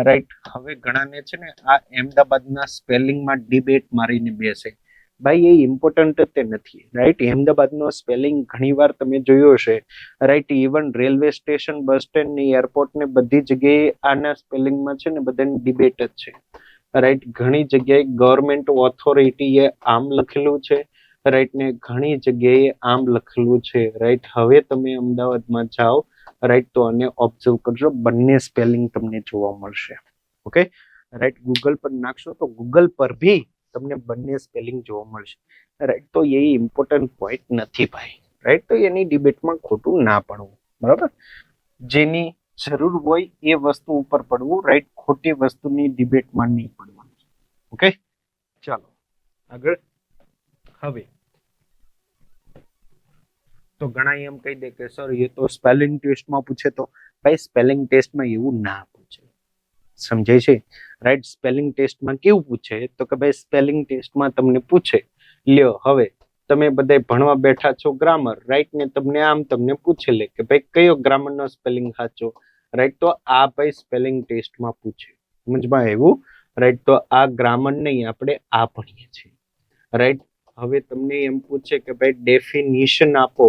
રાઈટ. હવે ઘણાને છે ને આ અહેમદાબાદના સ્પેલિંગમાં ડિબેટ મારીને બેસે ભાઈ, એ ઇમ્પોર્ટન્ટ તે નથી રાઈટ. અહેમદાબાદનો સ્પેલિંગ ઘણીવાર તમે જોયો હશે right. Even railway station, bus stand ને એરપોર્ટ ને બધી જગ્યાએ આના સ્પેલિંગમાં છે ને બધાની ડિબેટ જ છે રાઈટ. ઘણી જગ્યાએ ગવર્મેન્ટ ઓથોરિટીએ આમ લખેલું છે રાઈટ, ને ઘણી જગ્યાએ આમ લખેલું છે રાઈટ. હવે તમે અમદાવાદમાં જાઓ રાઈટ, તો આને ઓબ્ઝર્વ કરજો, બંને સ્પેલિંગ તમને જોવા મળશે. ઓકે રાઈટ, ગૂગલ પર નાખશો તો ગૂગલ પર ભી તમને બંને સ્પેલિંગ જોવા મળશે રાઈટ. તો એ ઇમ્પોર્ટન્ટ પોઈન્ટ નથી ભાઈ રાઈટ. તો એની ડિબેટમાં ખોટું ના પડવું બરાબર. જેની જરૂર હોય એ વસ્તુ ઉપર પડવું રાઈટ, ખોટી વસ્તુની ડિબેટમાં નહીં પડવાનું. ઓકે ચાલો આગળ. હવે તો ઘણા એમ કહી દે કે સર એ તો સ્પેલિંગ ટેસ્ટમાં પૂછે, તો ભાઈ સ્પેલિંગ ટેસ્ટમાં એવું ના પૂછે, સમજાય છે રાઈટ. સ્પેલિંગ ટેસ્ટમાં કેવું પૂછે, તો કે ભાઈ સ્પેલિંગ ટેસ્ટમાં તમને પૂછે લ્યો હવે તમે બધા ભણવા બેઠા છો ગ્રામર રાઈટ, ને તમને પૂછે લે કે ભાઈ કયો ગ્રામરનો સ્પેલિંગ સાચો રાઈટ. તો આ ભાઈ સ્પેલિંગ ટેસ્ટમાં પૂછે, સમજમાં આવ્યું રાઈટ. તો આ ગ્રામર નહીં, આપણે આ ભણીએ છીએ રાઈટ. હવે તમને એમ પૂછે કે ભાઈ ડેફિનિશન આપો,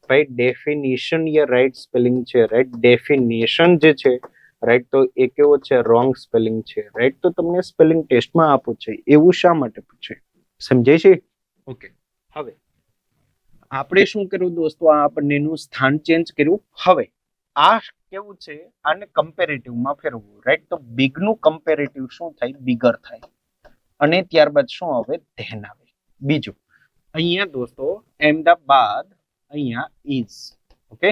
ભાઈ ડેફિનિશન એ રાઈટ સ્પેલિંગ છે રાઈટ. ડેફિનેશન જે છે રાઈટ, તો એ કેવો છે રોંગ સ્પેલિંગ છે રાઈટ. તો તમને સ્પેલિંગ ટેસ્ટમાં આપો છે, એવું શા માટે પૂછે, સમજાય છે. ઓકે, હવે આપણે શું કર્યું દોસ્તો, આ બંનેનું સ્થાન ચેન્જ કર્યું. હવે આ કેવું છે, આને કમ્પેરેટિવમાં ફેરવવું રાઈટ. તો બિગ નું કમ્પેરેટિવ શું થાય, બિગર થાય, અને ત્યારબાદ શું આવે, ધેન આવે. બીજું અહીંયા દોસ્તો અહેમદાબાદ અહીંયા ઇઝ. ઓકે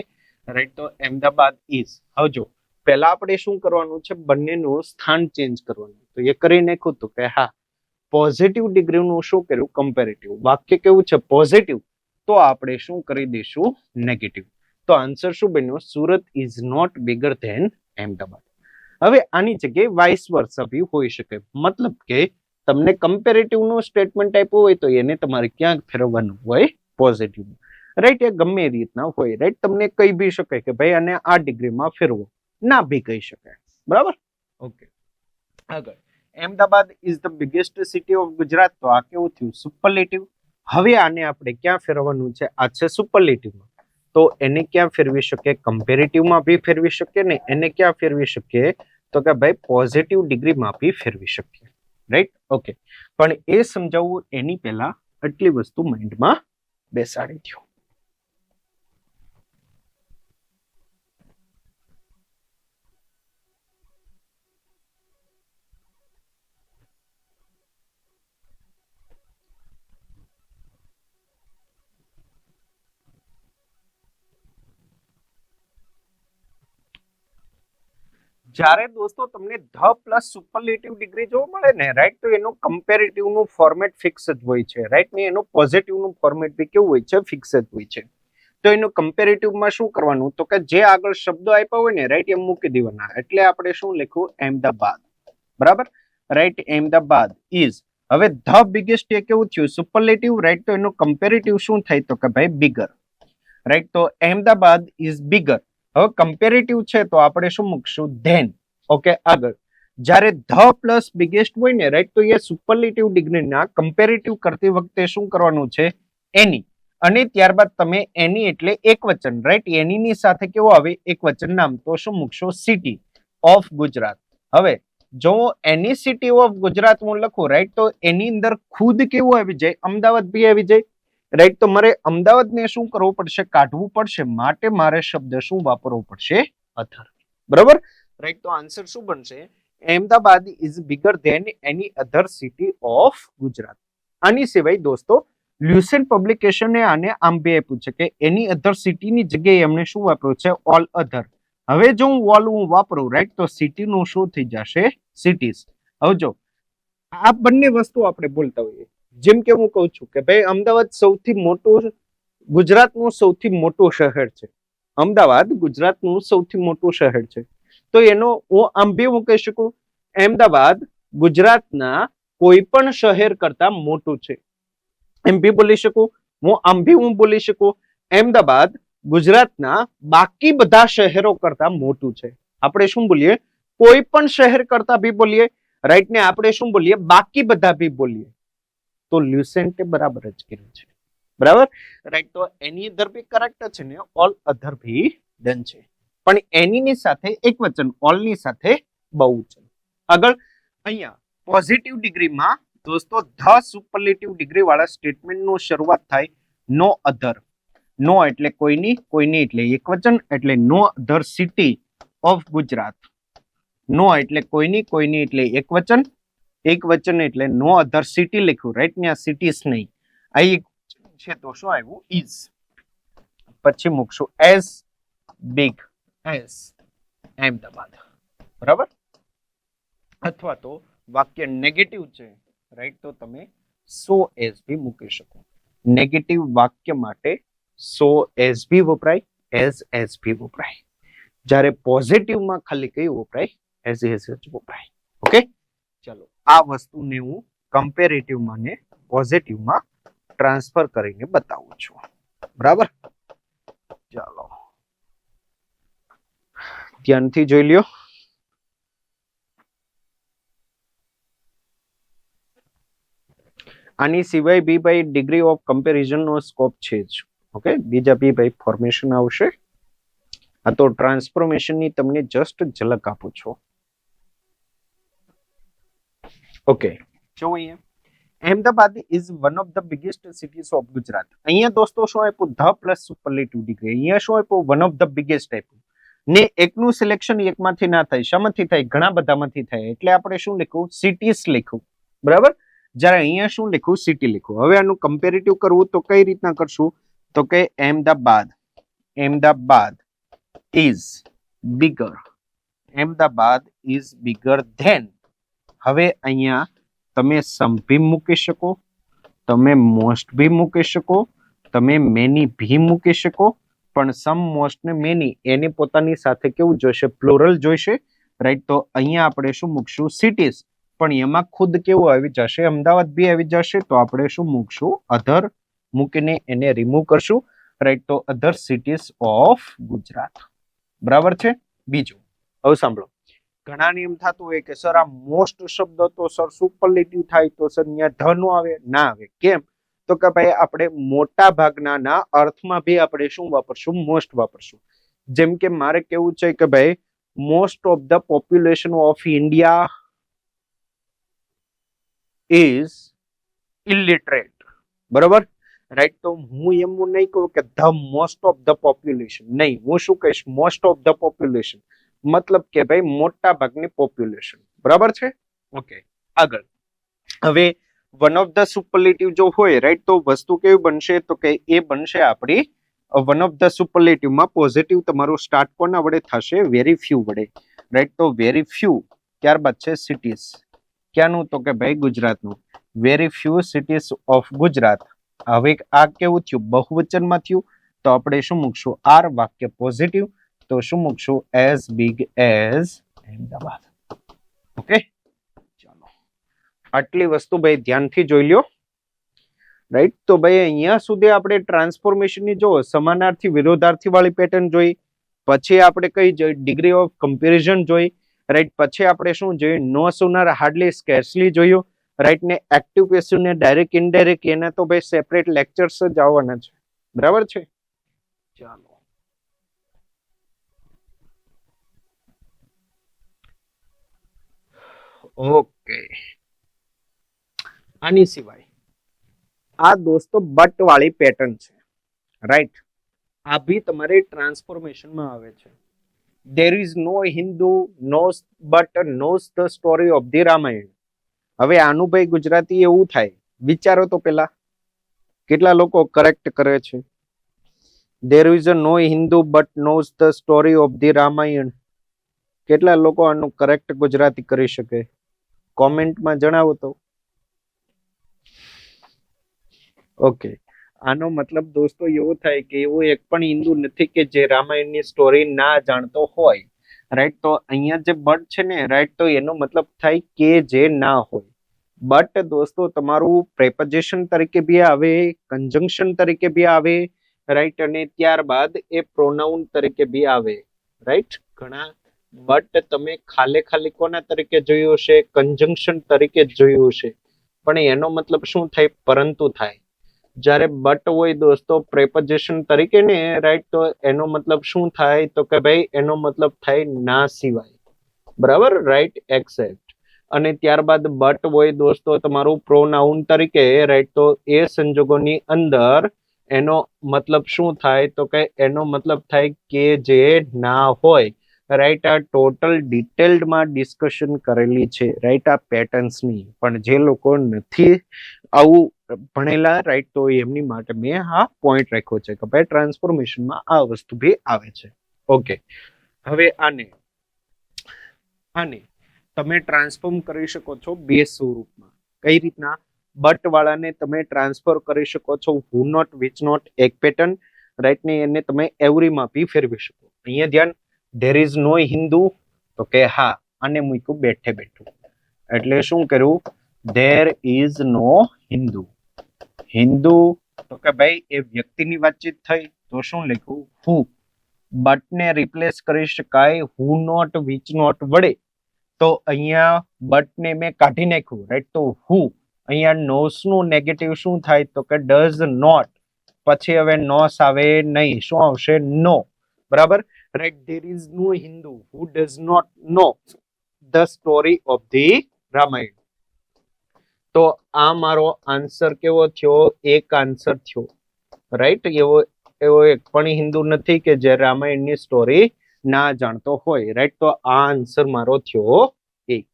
રાઈટ, તો અહેમદાબાદ ઇઝ. હવે જો પહેલા આપણે શું કરવાનું છે, બંનેનું સ્થાન ચેન્જ કરવાનું. તો એ કરી નાખ્યું તો કે હા પોઝિટિવ ડિગ્રીનું શું કર્યું, કમ્પેરેટિવ. વાક્ય કેવું છે, પોઝિટિવ, તો આપણે શું કરી દઈશું, નેગેટિવ. તો આન્સર શું બન્યો, Surat is not bigger than Ahmedabad. હવે આની જગ્યાએ વાઇસ વર્સા બી હોઈ શકે. મતલબ કે તમને કમ્પેરેટિવ નું સ્ટેટમેન્ટ આપ્યું હોય તો એને તમારે ક્યાં ફેરવવાનું હોય, પોઝિટિવ. રાઈટ, એ ગમે એ રીતના હોય. રાઈટ, તમને કહી બી શકે કે ભાઈ આને આ ડિગ્રીમાં ફેરવો, ના બી કહી શકાય. બરાબર, ઓકે. આગળ, Ahmedabad is the biggest city of Gujarat. તો આ કેવું થયું, સુપરલેટિવ. હવે આને આપણે ક્યાં ફેરવવાનું છે, આ છે સુપરલેટિવમાં. તો એને ક્યાં ફેરવી શકે, કમ્પેરેટિવમાં બી ફેરવી શકે ને એને ક્યાં ફેરવી શકીએ, તો કે ભાઈ પોઝિટિવ ડિગ્રીમાં બી ફેરવી શકીએ. Right, okay. પણ એ સમજાવવું એની પહેલા આટલી વસ્તુ માઇન્ડમાં બેસાડી દો. જ્યારે દોસ્તો તમને ધ પ્લસ સુપરલેટિવ ડિગ્રી જોવા મળે ને, રાઈટ, તો એનું કમ્પેરેટિવ નું ફોર્મેટ ફિક્સ જ હોય છે. રાઈટ, ને એનું પોઝિટિવ નું ફોર્મેટ બી કેવું હોય છે, ફિક્સ જ હોય છે. તો એનું કમ્પેરેટિવમાં શું કરવાનું, તો કે જે આગળ શબ્દો આપ્યા હોય ને, રાઈટ, એમ મૂકી દેવાના. એટલે આપણે શું લખ્યું, અહેમદાબાદ. બરાબર, રાઈટ, અહેમદાબાદ ઇઝ. હવે ધ બિગેસ્ટ એ કેવું થયું, સુપરલેટિવ. રાઈટ, તો એનું કમ્પેરેટિવ શું થાય, તો કે ભાઈ બિગર. રાઈટ, તો અહેમદાબાદ ઇઝ બિગર. હવે કમ્પેરેટિવ છે તો આપણે શું મૂકશું, ધેન. ઓકે, આગળ, જ્યારે ધ પ્લસ બિગેસ્ટ હોય ને, રાઈટ, તો એ સુપરલેટિવ ડિગ્રીના કમ્પેરેટિવ કરતી વખતે શું કરવાનું છે, એની. અને ત્યારબાદ તમે એની એટલે એક વચન. રાઈટ, એની ની સાથે કેવો આવે, એક વચન નામ. તો શું મૂકશો, સિટી ઓફ ગુજરાત. હવે જો એની સિટી ઓફ ગુજરાત હું લખું, રાઈટ, તો એની અંદર ખુદ કેવું આવી જાય, અમદાવાદ બી આવી જાય. રાઈટ, તો મારે અમદાવાદને શું કરવું પડશે, કાઢવું પડશે. માટે મારે શબ્દ શું વાપરવો પડશે, અધર. બરાબર, રાઈટ. તો આન્સર શું બનશે, Ahmedabad is bigger than any other city of Gujarat. આની સિવાય દોસ્તો લ્યુસેન્ટ પબ્લિકેશને આને આમ બે આપ્યું છે કે એની અધર સિટીની જગ્યાએ એમને શું વાપર્યું છે, ઓલ અધર. હવે જો હું વાપરું, રાઈટ, તો સિટી નું શું થઈ જશે, સિટીઝ. હવે જો આ બંને વસ્તુ આપણે બોલતા હોઈએ. જેમ કે હું કહું છું કે ભાઈ અમદાવાદ સૌથી મોટું, ગુજરાતનું સૌથી મોટું શહેર છે. અમદાવાદ ગુજરાતનું સૌથી મોટું શહેર છે. તો એનો હું આમ બી હું કહી શકું, અહેમદાબાદ ગુજરાતના કોઈ પણ શહેર કરતા મોટું છે. એમ બી બોલી શકું હું, આમ બી હું બોલી શકું, અહેમદાબાદ ગુજરાતના બાકી બધા શહેરો કરતા મોટું છે. આપણે શું બોલીએ, કોઈ પણ શહેર કરતા બી બોલીએ, રાઈટ, ને આપણે શું બોલીએ, બાકી બધા બી બોલીએ. તો લ્યુસેન્ટે બરાબર જ કર્યું છે. બરાબર, રાઈટ. તો એની અધર બી કરેક્ટ છે ને ઓલ અધર બી ડન છે. પણ એની ની સાથે એક વચન, ઓલ ની સાથે બહુવચન. આગળ અહીંયા પોઝિટિવ ડિગ્રીમાં દોસ્તો ધ સુપરલેટિવ ડિગ્રી વાળા સ્ટેટમેન્ટ નું શરૂઆત થાય નો અધર. નો એટલે કોઈની, કોઈની એટલે એક વચન, એટલે નો અધર સિટી ઓફ ગુજરાત. નો એટલે કોઈની, કોઈની એટલે એક વચન, એક વચન એટલે નો અધર સિટી લખ્યું. રાઈટ, ને આ સિટીઝ નહીં, આ એક છે તો શું આવ્યું, ઇઝ. પછી મૂકશું એઝ બિગ એઝ અહેમદાબાદ. બરાબર, અથવા તો વાક્ય નેગેટિવ છે, રાઈટ, તો તમે સો એઝ બી મૂકી શકો. નેગેટિવ વાક્ય માટે સો એઝ બી વપરાય, એઝ બી વપરાય. જ્યારે પોઝિટિવમાં ખાલી કયું વપરાય, એઝ જ વપરાય. ઓકે, ચલો આ વસ્તુને હું કમ્પેરેટિવમાં ને પોઝિટિવમાં ટ્રાન્સફર કરીને બતાવું છું. બરાબર, ચાલો ધ્યાનથી જોઈ લ્યો. આની સિવાય બી ભાઈ ડિગ્રી ઓફ કમ્પેરિઝન નો સ્કોપ છે જ. ઓકે, બીજા બી ભાઈ ફોર્મેશન આવશે. આ તો ટ્રાન્સફોર્મેશન ની તમને જસ્ટ ઝલક આપું છું. ઓકે, જો અહીંયા Ahmedabad is one of the biggest cities of Gujarat. અહીંયા દોસ્તો શું આપ્યું, ધ પ્લસ સુપરલેટિવ ડિગ્રી. અહીંયા શું આપ્યું, વન ઓફ ધ બિગેસ્ટ આપ્યું. ને એકનું સિલેક્શન એકમાંથી ના થાય, શામાંથી થાય, ઘણા બધામાંથી થાય. એટલે આપણે શું લખ્યું, સિટીઝ લખ્યું. બરાબર, જ્યારે અહીંયા શું લખ્યું, સિટી લખ્યું. હવે આનું કમ્પેરેટિવ કરવું તો કઈ રીતના કરશું, તો કે Ahmedabad is bigger Ahmedabad is bigger than. હવે અહીંયા તમે સમ ભી મૂકી શકો, તમે મોસ્ટ ભી મૂકી શકો, તમે મેની ભી મૂકી શકો, પણ સમ મોસ્ટ ને મેની એની પોતાની સાથે કેવું જોઈશે? પ્લુરલ જોઈશે, રાઈટ? તો અહીંયા આપણે શું મૂકશું? સિટીઝ. પણ એમાં ખુદ કેવું આવી જશે? અમદાવાદ બી આવી જશે. તો આપણે શું મૂકશું? અધર મૂકીને એને રિમૂવ કરશું, રાઈટ? તો અધર સિટીઝ ઓફ ગુજરાત. બરાબર છે? બીજું હવે સાંભળો, ઘણાને એમ થતું હોય કે સર આ મોસ્ટ શબ્દ તો સર સુપરલેટિવ થાય, તો સર અહીંયા ધ નો આવે? ના આવે. કેમ? તો કે ભાઈ આપણે મોટા ભાગના અર્થમાં બી આપણે શું વાપરશું? મોસ્ટ વાપરશું. જેમ કે મારે કેવું છે કે ભાઈ most of the population of India is illiterate. બરોબર, રાઈટ? તો હું એમ નહીં કહું કે the most of the population, નહીં, હું શું કહીશ? મોસ્ટ ઓફ ધ પોપ્યુલેશન, મતલબ કે ભાઈ મોટા ભાગની પોપ્યુલેશન. બરાબર છે? ઓકે, આગળ. હવે વન ઓફ ધ સુપરલેટિવ જો હોય, રાઈટ, તો વસ્તુ કેવી બનશે? તો કે એ બનશે આપણી વન ઓફ ધ સુપરલેટિવમાં પોઝિટિવ તમારું સ્ટાર્ટ કોના વડે થશે? વેરી ફ્યુ વડે, રાઈટ? તો વેરી ફ્યુ, ત્યારબાદ છે સિટીઝ. ક્યાંનું? તો કે ભાઈ ગુજરાતનું. Very few cities of Gujarat. હવે આ કેવું થયું? બહુવચનમાં થયું. તો આપણે શું મૂકશું? આર. વાક્ય પોઝિટિવ, તો શું મૂકશું? As big as Ahmedabad. Okay, ચાલો, આટલી વસ્તુ ભાઈ ધ્યાનથી જોઈ લ્યો, રાઈટ? તો ભાઈ અહીંયા સુધી આપણે ટ્રાન્સફોર્મેશનની જો સમાનાર્થી વિરોધાર્થી વાળી પેટર્ન જોઈ, પછી આપણે કઈ જોઈ? ડિગ્રી ઓફ કમ્પેરિઝન જોઈ, રાઈટ? પછી આપણે શું જોયું? નો સુનર, હાર્ડલી, સ્કેર્સલી જોયું, રાઈટ? ને એક્ટિવ પેસિવ ને ડાયરેક્ટ ઇનડાયરેક્ટ એના તો ભાઈ સેપરેટ લેક્ચર્સ જ આવવાના છે. બરાબર છે? ચાલો, ઓકે. આની સિવાય આ દોસ્તો બટ વાળી પેટર્ન છે, રાઈટ? આ ભી તમારે ટ્રાન્સફોર્મેશનમાં આવે છે. There is no Hindu knows but knows the story of the Ramayana. હવે આનું ભાઈ ગુજરાતી એવું થાય, વિચારો તો પેલા કેટલા લોકો કરેક્ટ કરે છે? There is a no Hindu but knows the story of the Ramayana. કેટલા લોકો આનું કરેક્ટ ગુજરાતી કરી શકે? કોમેન્ટમાં જણાવો તો. ઓકે, આનો મતલબ દોસ્તો એવો થાય કે એવો એક પણ હિન્દુ નથી કે જે રામાયણની સ્ટોરી ના જાણતો હોય, રાઈટ? તો અહીંયા જે બટ છે ને, રાઈટ, તો એનો મતલબ થાય કે જે ના હોય. બટ દોસ્તો તમારું પ્રેપોઝિશન તરીકે બી આવે, કંજંક્શન તરીકે બી આવે, રાઈટ? અને ત્યારબાદ એ પ્રોનાઉન તરીકે બી આવે, રાઈટ? ઘણા બટ તમે ખાલી કોના તરીકે જોયું હશે? કંજંક્શન તરીકે જોયું હશે, પણ એનો મતલબ શું થાય? પરંતુ થાય. જ્યારે બટ હોય દોસ્તો પ્રેપોઝિશન તરીકે ને, રાઈટ, તો એનો મતલબ શું થાય? તો કે ભાઈ એનો મતલબ થાય ના સિવાય. બરાબર, રાઈટ, એક્સેપ્ટ. અને ત્યારબાદ બટ હોય દોસ્તો તમારું પ્રોનાઉન તરીકે, રાઈટ? તો એ સંજોગોની અંદર એનો મતલબ શું થાય? તો કે એનો મતલબ થાય કે જે ના હોય, રાઈટ? આ ટોટલ ડિટેલ્ડમાં ડિસ્કશન કરેલી છે, રાઈટ, આ પેટર્ન્સની. પણ જે લોકો નથી આવું ભણેલા, રાઈટ, તો એમની માટે મેં આ પોઈન્ટ રાખ્યો છે કે ભાઈ ટ્રાન્સફોર્મેશનમાં આ વસ્તુ બી આવે છે. ઓકે, હવે આને તમે ટ્રાન્સફોર્મ કરી શકો છો બે સ્વરૂપમાં. કઈ રીતના? બટ વાળાને તમે ટ્રાન્સફર કરી શકો છો હુ નોટ, વિચ નોટ, એક પેટર્ન, રાઈટ? ને એને તમે એવરીમાં બી ફેરવી શકો. અહીંયા ધ્યાન, ધેર ઇઝ નો હિન્દુ, તો કે હા, આને મૂક્યું બેઠે બેઠું. એટલે શું કર્યું? There is no Hindu. Hindu, તો કે ભાઈ એ વ્યક્તિની વાતચીત થઈ, તો શું લખ્યું? હુ. બટ ને રિપ્લેસ કરી શકાય હુ નોટ, વિચ નોટ વડે. તો અહીંયા બટ ને મેં કાઢી નાખ્યું, રાઈટ? તો હુ. અહીંયા નોસ નું નેગેટિવ શું થાય? તો કે ડઝ નોટ. પછી હવે નોસ આવે નહીં, શું આવશે? નો. બરાબર, right? There is no Hindu who does not know the story of the Ramayana. તો આ મારો આન્સર કેવો થયો? એક આન્સર થયો, રાઈટ? એવો એક પણ હિન્દુ નથી કે જે રામાયણની સ્ટોરી ના જાણતો હોય, રાઈટ? તો આ આન્સર મારો થયો એક.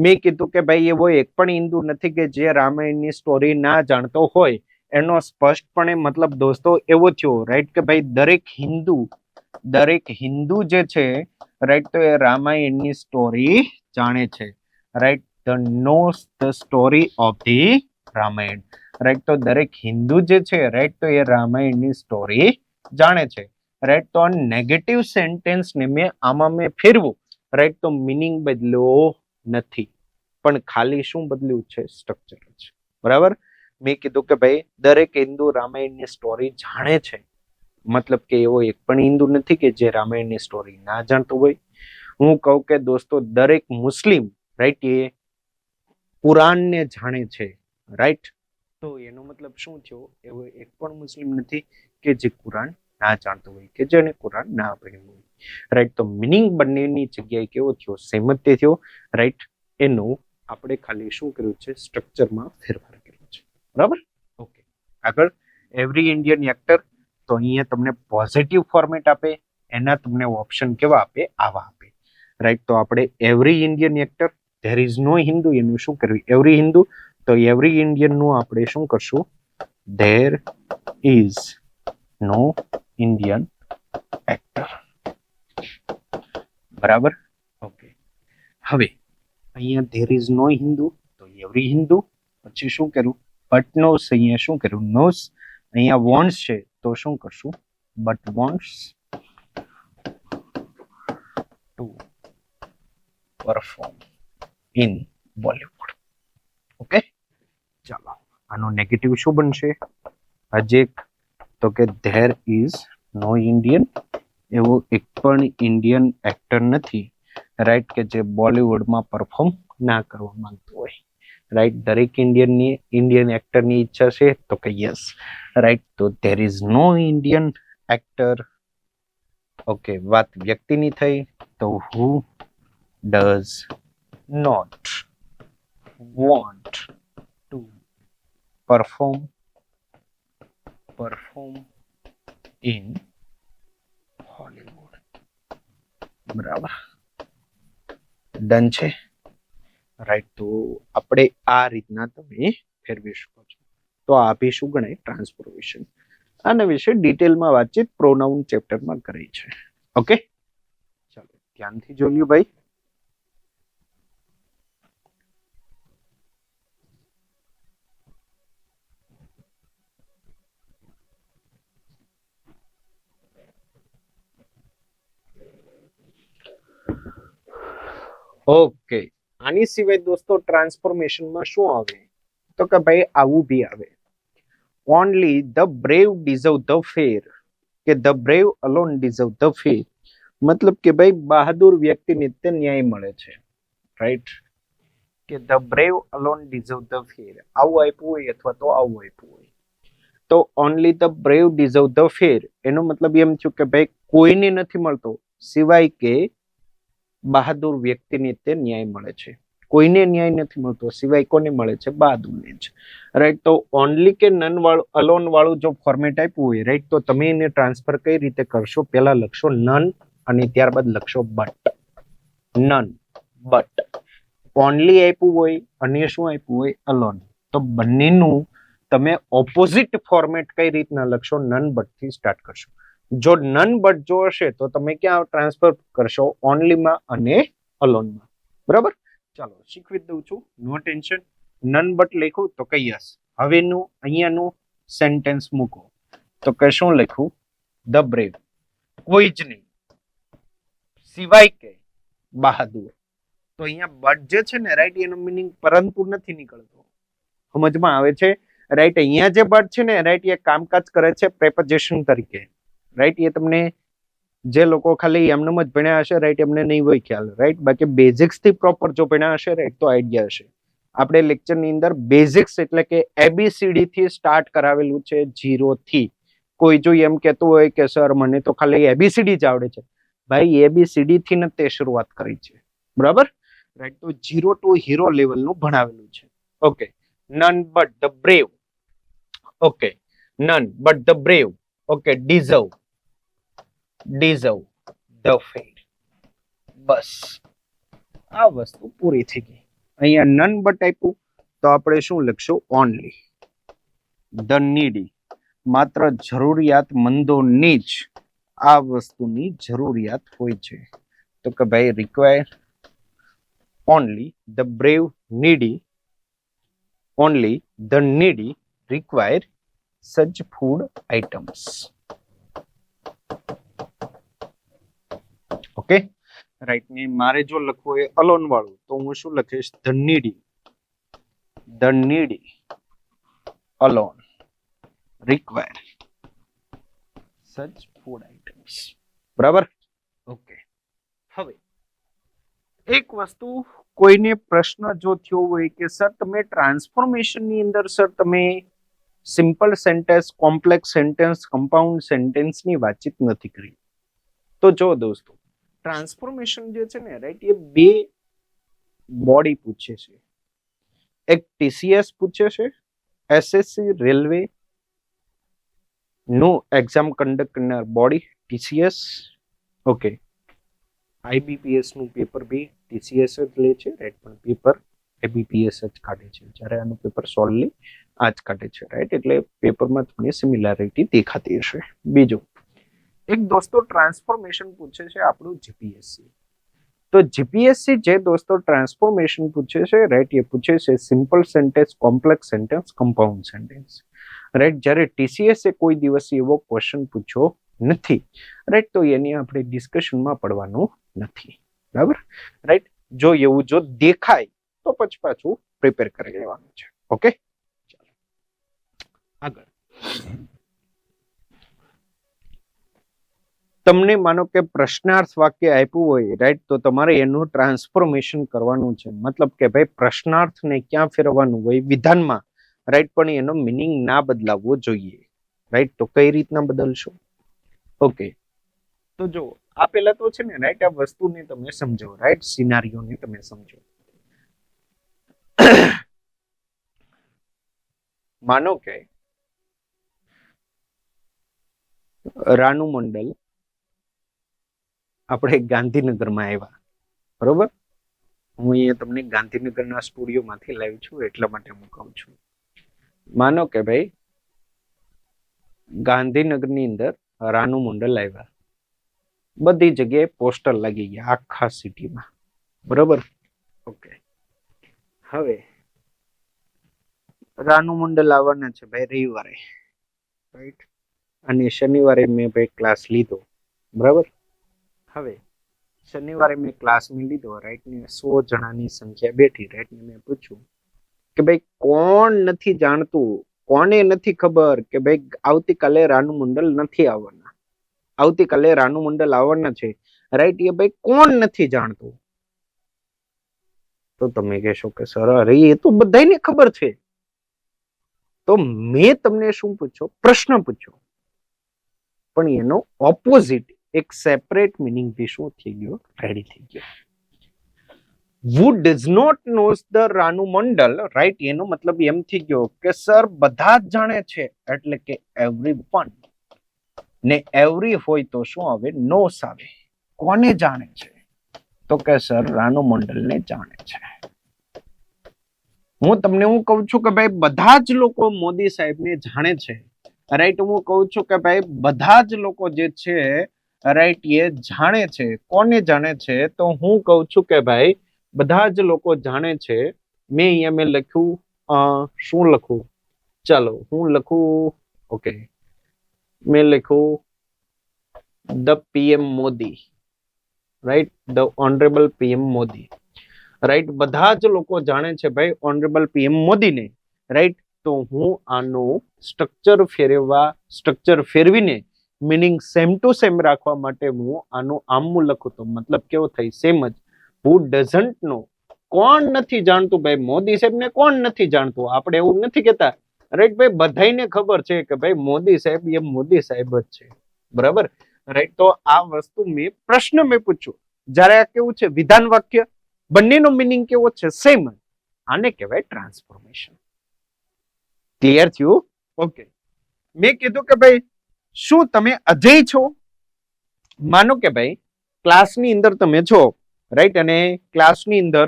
મેં કીધું કે ભાઈ એવો એક પણ હિન્દુ નથી કે જે રામાયણની સ્ટોરી ના જાણતો હોય. એનો સ્પષ્ટપણે મતલબ દોસ્તો એવો થયો, રાઈટ, કે ભાઈ દરેક હિન્દુ દરેક હિન્દુ જે છે રાઈટ તો એ રામાયણની સ્ટોરી જાણે છે right the knows the story of the Ramayana right તો દરેક હિન્દુ જે છે રાઈટ તો એ રામાયણની સ્ટોરી જાણે છે રાઈટ તો નેગેટિવ સેન્ટેન્સ ને મેં ફેરવું રાઈટ તો મિનિંગ બદલ્યો નથી પણ ખાલી શું બદલ્યું છે સ્ટ્રક્ચર છે બરાબર મેં કીધું કે ભાઈ દરેક હિન્દુ રામાયણની સ્ટોરી જાણે છે મતલબ કે એવો એક પણ હિન્દુ નથી કે જે રામાયણની સ્ટોરી ના જાણતો હોય હું કહું કે દોસ્તો દરેક મુસ્લિમ રાઈટ એ કુરાનને જાણે છે રાઈટ તો એનો મતલબ શું થયો એવો એક પણ મુસ્લિમ નથી કે જે કુરાન ના જાણતો હોય કે જેને કુરાન ના ભણ્યું હોય રાઈટ તો મિનિંગ બંનેની જગ્યાએ કેવો થયો સહેમત થયો રાઈટ એનું આપણે ખાલી શું કર્યું છે સ્ટ્રક્ચરમાં ફેરફાર કર્યો છે બરાબર ઓકે આગળ એવરી ઇન્ડિયન એક્ટર તો અહીંયા તમને પોઝિટિવ ફોર્મેટ આપે એના તમને ઓપ્શન કેવા આપે આવા આપે રાઈટ તો આપણે every Indian actor there is no Hindu એનું શું કરવું એવરી હિન્દુ તો એવરી ઇન્ડિયન નું આપણે શું કરશું there is no Indian actor બરાબર ઓકે હવે અહીંયા ધેર ઇઝ નો હિન્દુ તો એવરી હિન્દુ પછી શું કરવું બટ નોસ અહીંયા શું કરવું નોસ અહીંયા વોન્ટ્સ છે તો શું કરશું but wants to perform in Bollywood okay ચાલો આનો નેગેટિવ શું બનશે હજી તો કે ધેર ઇઝ નો ઇન્ડિયન એવો એક પણ ઇન્ડિયન એક્ટર નથી રાઈટ કે જે બોલિવૂડમાં પરફોર્મ ના કરવા માંગતું હોય રાઈટ દરેક ઇન્ડિયન એક્ટરની ઈચ્છા છે તો કે યસ રાઈટ તો there is no Indian actor okay વાત વ્યક્તિની થઈ તો who does not want to perform in Hollywood બરાબર ડન છે રાઈટ તો આપણે આ રીતના તમે ફેરવી શકો છો તો આ બી શું ગણાય ટ્રાન્સફોર્મેશન આના વિશે ડિટેલમાં વાતચીત પ્રોનાઉન ચેપ્ટરમાં કરી છે ઓકે ચાલો ધ્યાનથી જોયું ભાઈ ઓકે આની સિવાય દોસ્તો ટ્રાન્સફોર્મેશનમાં શું આવે તો કે ભાઈ આવું બી આવે only the brave deserve the fair કે the brave alone deserve the fair મતલબ કે ભાઈ બહાદુર વ્યક્તિને તે ન્યાય મળે છે રાઈટ કે the brave alone deserve the ફેર આવું આપ્યું હોય અથવા તો આવું આપ્યું હોય તો only the brave deserve the ફેર એનો મતલબ એમ થયું કે ભાઈ કોઈને નથી મળતો સિવાય કે બહાદુર વ્યક્તિને તે ન્યાય મળે છે કોઈને ન્યાય નથી મળતો સિવાય કોને મળે છે બહાદુરને જ રાઈટ તો ઓનલી કે નન વાળું અલોન વાળું જો ફોર્મેટ આપ્યું હોય રાઈટ તો તમે એને ટ્રાન્સફર કઈ રીતે કરશો પહેલા લખશો નન અને ત્યારબાદ લખશો બટ નન બટ ઓનલી આપ્યું હોય અને શું આપ્યું હોય અલોન તો બંનેનું તમે ઓપોઝિટ ફોર્મેટ કઈ રીતના લખશો નન બટ થી સ્ટાર્ટ કરશો જો નન બટ જો હશે તો તમે ક્યાં ટ્રાન્સફર કરશો ઓનલીમાં અને અલોનમાં બરાબર ચાલો શીખવી દઉં છું નો ટેન્શન નન બટ લખું તો કે યસ હવેનું અહીંયાનું સેન્ટેન્સ મૂકો તો કે શું લખું ધ બ્રેવ કોઈ જ નહીં સિવાય કે બહાદુર તો અહીંયા બટ જે છે ને રાઈટ એનો મિનિંગ પરંતુ નથી નીકળતો સમજમાં આવે છે રાઈટ અહીંયા જે બટ છે ને રાઈટ એ કામકાજ કરે છે પ્રેપોઝિશન તરીકે રાઈટ એ તમને જે લોકો ખાલી એમનેમ જ ભણ્યા હશે રાઈટ એમને નહીં હોય ખ્યાલ રાઈટ બાકી બેઝિક્સ થી પ્રોપર જો ભણ્યા હશે રાઈટ તો આઈડિયા હશે આપણે લેક્ચર ની અંદર બેઝિક્સ એટલે કે એબીસીડી થી સ્ટાર્ટ કરાવેલું છે 0 થી કોઈ જો એમ કહેતું હોય કે સર મને તો ખાલી એબીસીડી જ આવડે છે ભાઈ એબીસીડી થી ને તે શરૂઆત કરી છે બરાબર રાઈટ તો 0 ટુ હીરો લેવલ નું ભણાવેલું છે okay none but the brave okay none but the brave okay deserve the fair બસ આ વસ્તુ પૂરી થઈ ગઈ અહીંયા નન બટ આપ્યું તો આપણે શું લખશું ઓનલી ધ નીડી માત્ર જરૂરિયાતમંદોની જ આ વસ્તુની જરૂરિયાત હોય છે? તો કે ભાઈ require only the brave નીડી, only the needy require such food items. Okay right ને મારે જો લખવું હોય અલોન વાળું તો હું શું લખીશ? the needy alone require such food items. બરાબર? ઓકે હવે એક વસ્તુ કોઈને પ્રશ્ન જો થયો હોય કે સર તમે ટ્રાન્સફોર્મેશન ની અંદર સર તમે simple sentence, complex sentence, compound sentence ની વાતચીત નથી કરી. તો જો દોસ્તો ટ્રાન્સફોર્મેશન જે છે ને રાઈટ એ બે બોડી પૂછે છે. એક ટીસીએસ પૂછે છે, એસએસસી રેલવે નું એક્ઝામ કન્ડક્ટ કરનાર બોડી ટીસીએસ. ઓકે આઈબીપીએસ નું પેપર બી ટીસીએસ જ લે છે રાઈટ, પણ પેપર આઈબીપીએસ જ કાઢે છે. જ્યારે આનું પેપર સોલ્વલી આ જ કાઢે છે રાઈટ, એટલે પેપરમાં તમને સિમિલારિટી દેખાતી હશે. બીજું એક દોસ્તો ટ્રાન્સફોર્મેશન પૂછે છે આપણું જીપીએસસી. તો જીપીએસસી જે દોસ્તો ટ્રાન્સફોર્મેશન પૂછે છે રાઈટ એ પૂછે છે simple sentence, complex sentence, compound sentence right. જ્યારે ટીસીએસ એ કોઈ દિવસ એવો ક્વેશ્ચન પૂછ્યો નથી રાઈટ, તો એની આપણે ડિસ્કશનમાં પડવાનું નથી. બરાબર રાઈટ. જો એવું જો દેખાય તો પછી પાછું પ્રિપેર કરી લેવાનું છે. ઓકે ચાલો આગળ. તમને માનો કે પ્રશ્નાર્થ વાક્ય આપ્યું હોય રાઈટ, તો તમારે એનું ટ્રાન્સફોર્મેશન કરવાનું છે. મતલબ કે ભાઈ પ્રશ્નાર્થને ક્યાં ફેરવવાનું હોય વિધાનમાં રાઈટ, પણ એનો મિનિંગ ના બદલાવવો જોઈએ રાઈટ. તો કઈ રીતના બદલશો? ઓકે તો જો આ પેલા તો છે ને રાઈટ આ વસ્તુને તમે સમજો રાઈટ, સિનારીઓને તમે સમજો. માનો કે રાનુ મંડલ આપણે ગાંધીનગરમાં આવ્યા બરોબર. હું અહીંયા તમને ગાંધીનગરના સ્ટુડિયોમાંથી લાઈવ છું એટલા માટે હું કહું છું. માનો કે ભાઈ ગાંધીનગરની અંદર રાનુ મંડલ આવ્યા, બધી જગ્યાએ પોસ્ટર લાગી ગયા આખા સિટીમાં બરોબર. ઓકે હવે રાનુ મંડલ આવવાના છે ભાઈ રવિવારે રાઈટ, અને શનિવારે મેં ભાઈ ક્લાસ લીધો બરાબર. હવે શનિવારે મેં ક્લાસ લીધો રાઈટ ને 100 જણાની સંખ્યા બેઠી રાઈટ ને મેં પૂછ્યું કે ભાઈ કોણ નથી જાણતું, કોને નથી ખબર કે ભાઈ આવતીકાલે રાનુ મંડલ નથી આવવાના, આવતીકાલે રાનુ મંડલ આવવાના છે રાઈટ, એ ભાઈ કોણ નથી જાણતું? તો તમે કહેશો કે સર અરે એ તો બધાને ખબર છે. તો મેં તમને શું પૂછ્યો? પ્રશ્ન પૂછ્યો, પણ એનો ઓપોઝિટ એક સેપરેટ મિનિંગ થી શું થઈ ગયો? રેડી થઈ ગયો. who does not knows the Ranu Mandal right, એનો મતલબ એમ થઈ ગયો કે સર બધા જ જાણે છે એટલે કે એવરીવન, ને એવરી હોય તો શું આવે? નોસ આવે. કોને જાણે છે? તો કે સર રાનુ મંડલને જાણે છે. હું તમને હું કહું છું કે ભાઈ બધા જ લોકો મોદી સાહેબને જાણે છે રાઈટ. હું કહું છું કે ભાઈ બધા જ લોકો જે છે રાઈટ એ જાણે છે. કોને જાણે છે? તો હું કહું છું કે ભાઈ બધા જ લોકો જાણે છે. મેં અહીંયા મેં લખ્યું શું લખું? ચાલો હું લખું ઓકે મેં લખ્યું the PM Modi right, the honourable PM Modi right. બધા જ લોકો જાણે છે ભાઈ ઓનરેબલ પીએમ મોદીને રાઈટ. તો હું આનું સ્ટ્રક્ચર ફેરવીને મિનિંગ સેમ ટુ સેમ રાખવા માટે હું આનું આમું લખું તો મતલબ કેવો થાય? સેમ જ. હુ ડઝન્ટ નો, કોણ નથી જાણતું ભાઈ મોદી સાહેબને? કોણ નથી જાણતું? આપણે એવું નથી કહેતા રાઈટ ભાઈ બધાને ખબર છે કે ભાઈ મોદી સાહેબ એ મોદી સાહેબ જ છે બરાબર રાઈટ. તો આ વસ્તુ મેં પ્રશ્ન મેં પૂછ્યું. જ્યારે આ કેવું છે? વિધાન વાક્ય, બંનેનો મિનિંગ કેવો છે? સેમ. આને કહેવાય ટ્રાન્સફોર્મેશન. ક્લિયર થયું? ઓકે મેં કીધું કે ભાઈ શું તમે અજય છો? માનો કે ભાઈ ક્લાસની અંદર તમે છો રાઈટ, અને ક્લાસની અંદર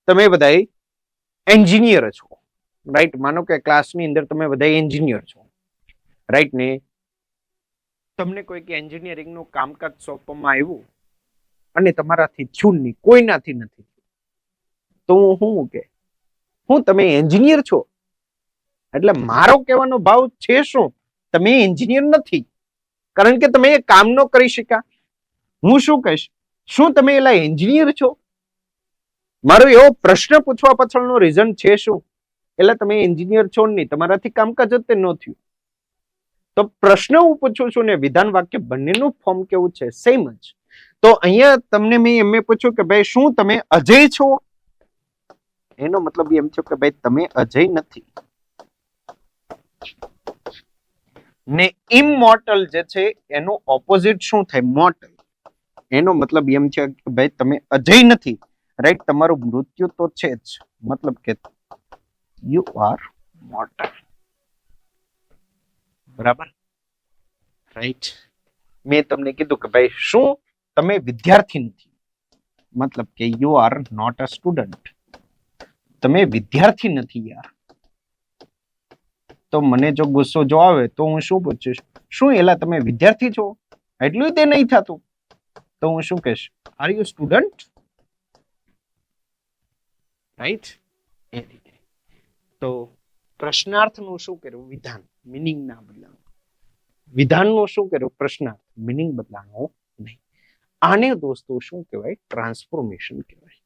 તમે બધા એન્જિનિયર છો રાઈટ. માનો કે ક્લાસની અંદર તમે બધા એન્જિનિયર છો રાઈટ ને તમને કોઈક એન્જિનિયરિંગનું કામકાજ સોંપવામાં આવ્યું અને તમારાથી થયું નહીં, કોઈનાથી નથી, તો હું કે હું તમે એન્જિનિયર છો એટલે મારો કહેવાનો ભાવ છે શું, તમે એન્જિનિયર નથી, કારણ કે તમે એ કામ ન કરી શક્યા. હું શું કહીશ, શું તમે એલા એન્જિનિયર છો? મારો એવો પ્રશ્ન પૂછવા પાછળનો રીઝન છે શું, એટલે તમે એન્જિનિયર છો નહીં, તમારાથી કામકાજ જ તે ન થયું. તો પ્રશ્ન હું પૂછું છું ને વિધાન વાક્ય બંનેનું ફોર્મ કેવું છે, સેમ જ. તો અહીંયા તમને મેં એમ પૂછ્યું કે ભાઈ શું તમે અજય છો, એનો મતલબ એમ થયો કે ભાઈ તમે અજય નથી. ને ઇમોર્ટલ જે છે એનો ઓપોઝિટ શું થાય, મોર્ટલ. એનો મતલબ એમ છે કે ભાઈ તમે અજય નથી, રાઈટ, તમારું મૃત્યુ તો છે જ, મતલબ કે યુ આર મોર્ટલ. બરાબર, રાઈટ. મેં તમને કીધું કે ભાઈ શું તમે વિદ્યાર્થી નથી, મતલબ કે you are not a student. તમે વિદ્યાર્થી નથી યાર. તો મને જો ગુસ્સો જો આવે તો હું શું પૂછીશ, શું એલા તમે વિદ્યાર્થી છો, એટલું તે નહીં થતું, તો હું શું કહીશ, આર યુ સ્ટુડન્ટ, રાઈટ. તો પ્રશ્નાર્થનું શું કર્યું, વિધાન, મિનિંગ ના બદલાવું. વિધાનનું શું કર્યું, પ્રશ્નાર્થ, મિનિંગ બદલાનો નહીં. આને દોસ્તો શું કહેવાય, ટ્રાન્સફોર્મેશન કહેવાય.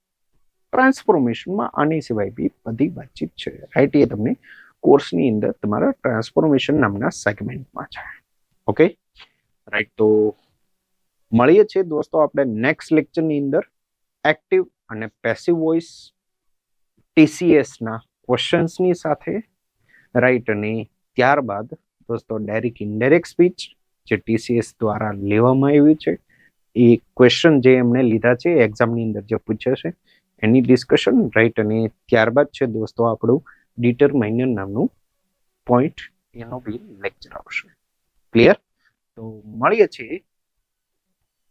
ટ્રાન્સફોર્મેશનમાં આની સિવાય બી બધી વાતચીત છે, રાઈટ. એ તમને કોર્સની અંદર તમારા ટ્રાન્સફોર્મેશન નામના સેગમેન્ટમાં છે. Okay, right. તો મળીએ છીએ દોસ્તો આપણે નેક્સ્ટ લેક્ચરની અંદર એક્ટિવ અને પેસિવ વોઇસ ટીસીએસના ક્વેશ્ચન્સની સાથે, રાઈટ. અને ત્યારબાદ દોસ્તો ડાયરેક્ટ ઇનડાયરેક્ટ સ્પીચ જે ટીસીએસ દ્વારા લેવામાં આવ્યું છે, એ ક્વેશ્ચન જે એમણે લીધા છે એક્ઝામની અંદર જે પૂછ્યા છે એની ડિસ્કશન, રાઈટ. અને ત્યારબાદ છે દોસ્તો આપણું ડિટરમાઇનર નામનું પોઈન્ટ, એનો બી લેક્ચર આવશે. ક્લિયર? તો મળીએ છીએ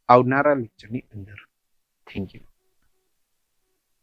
આવનારા લેક્ચરની અંદર. Thank you.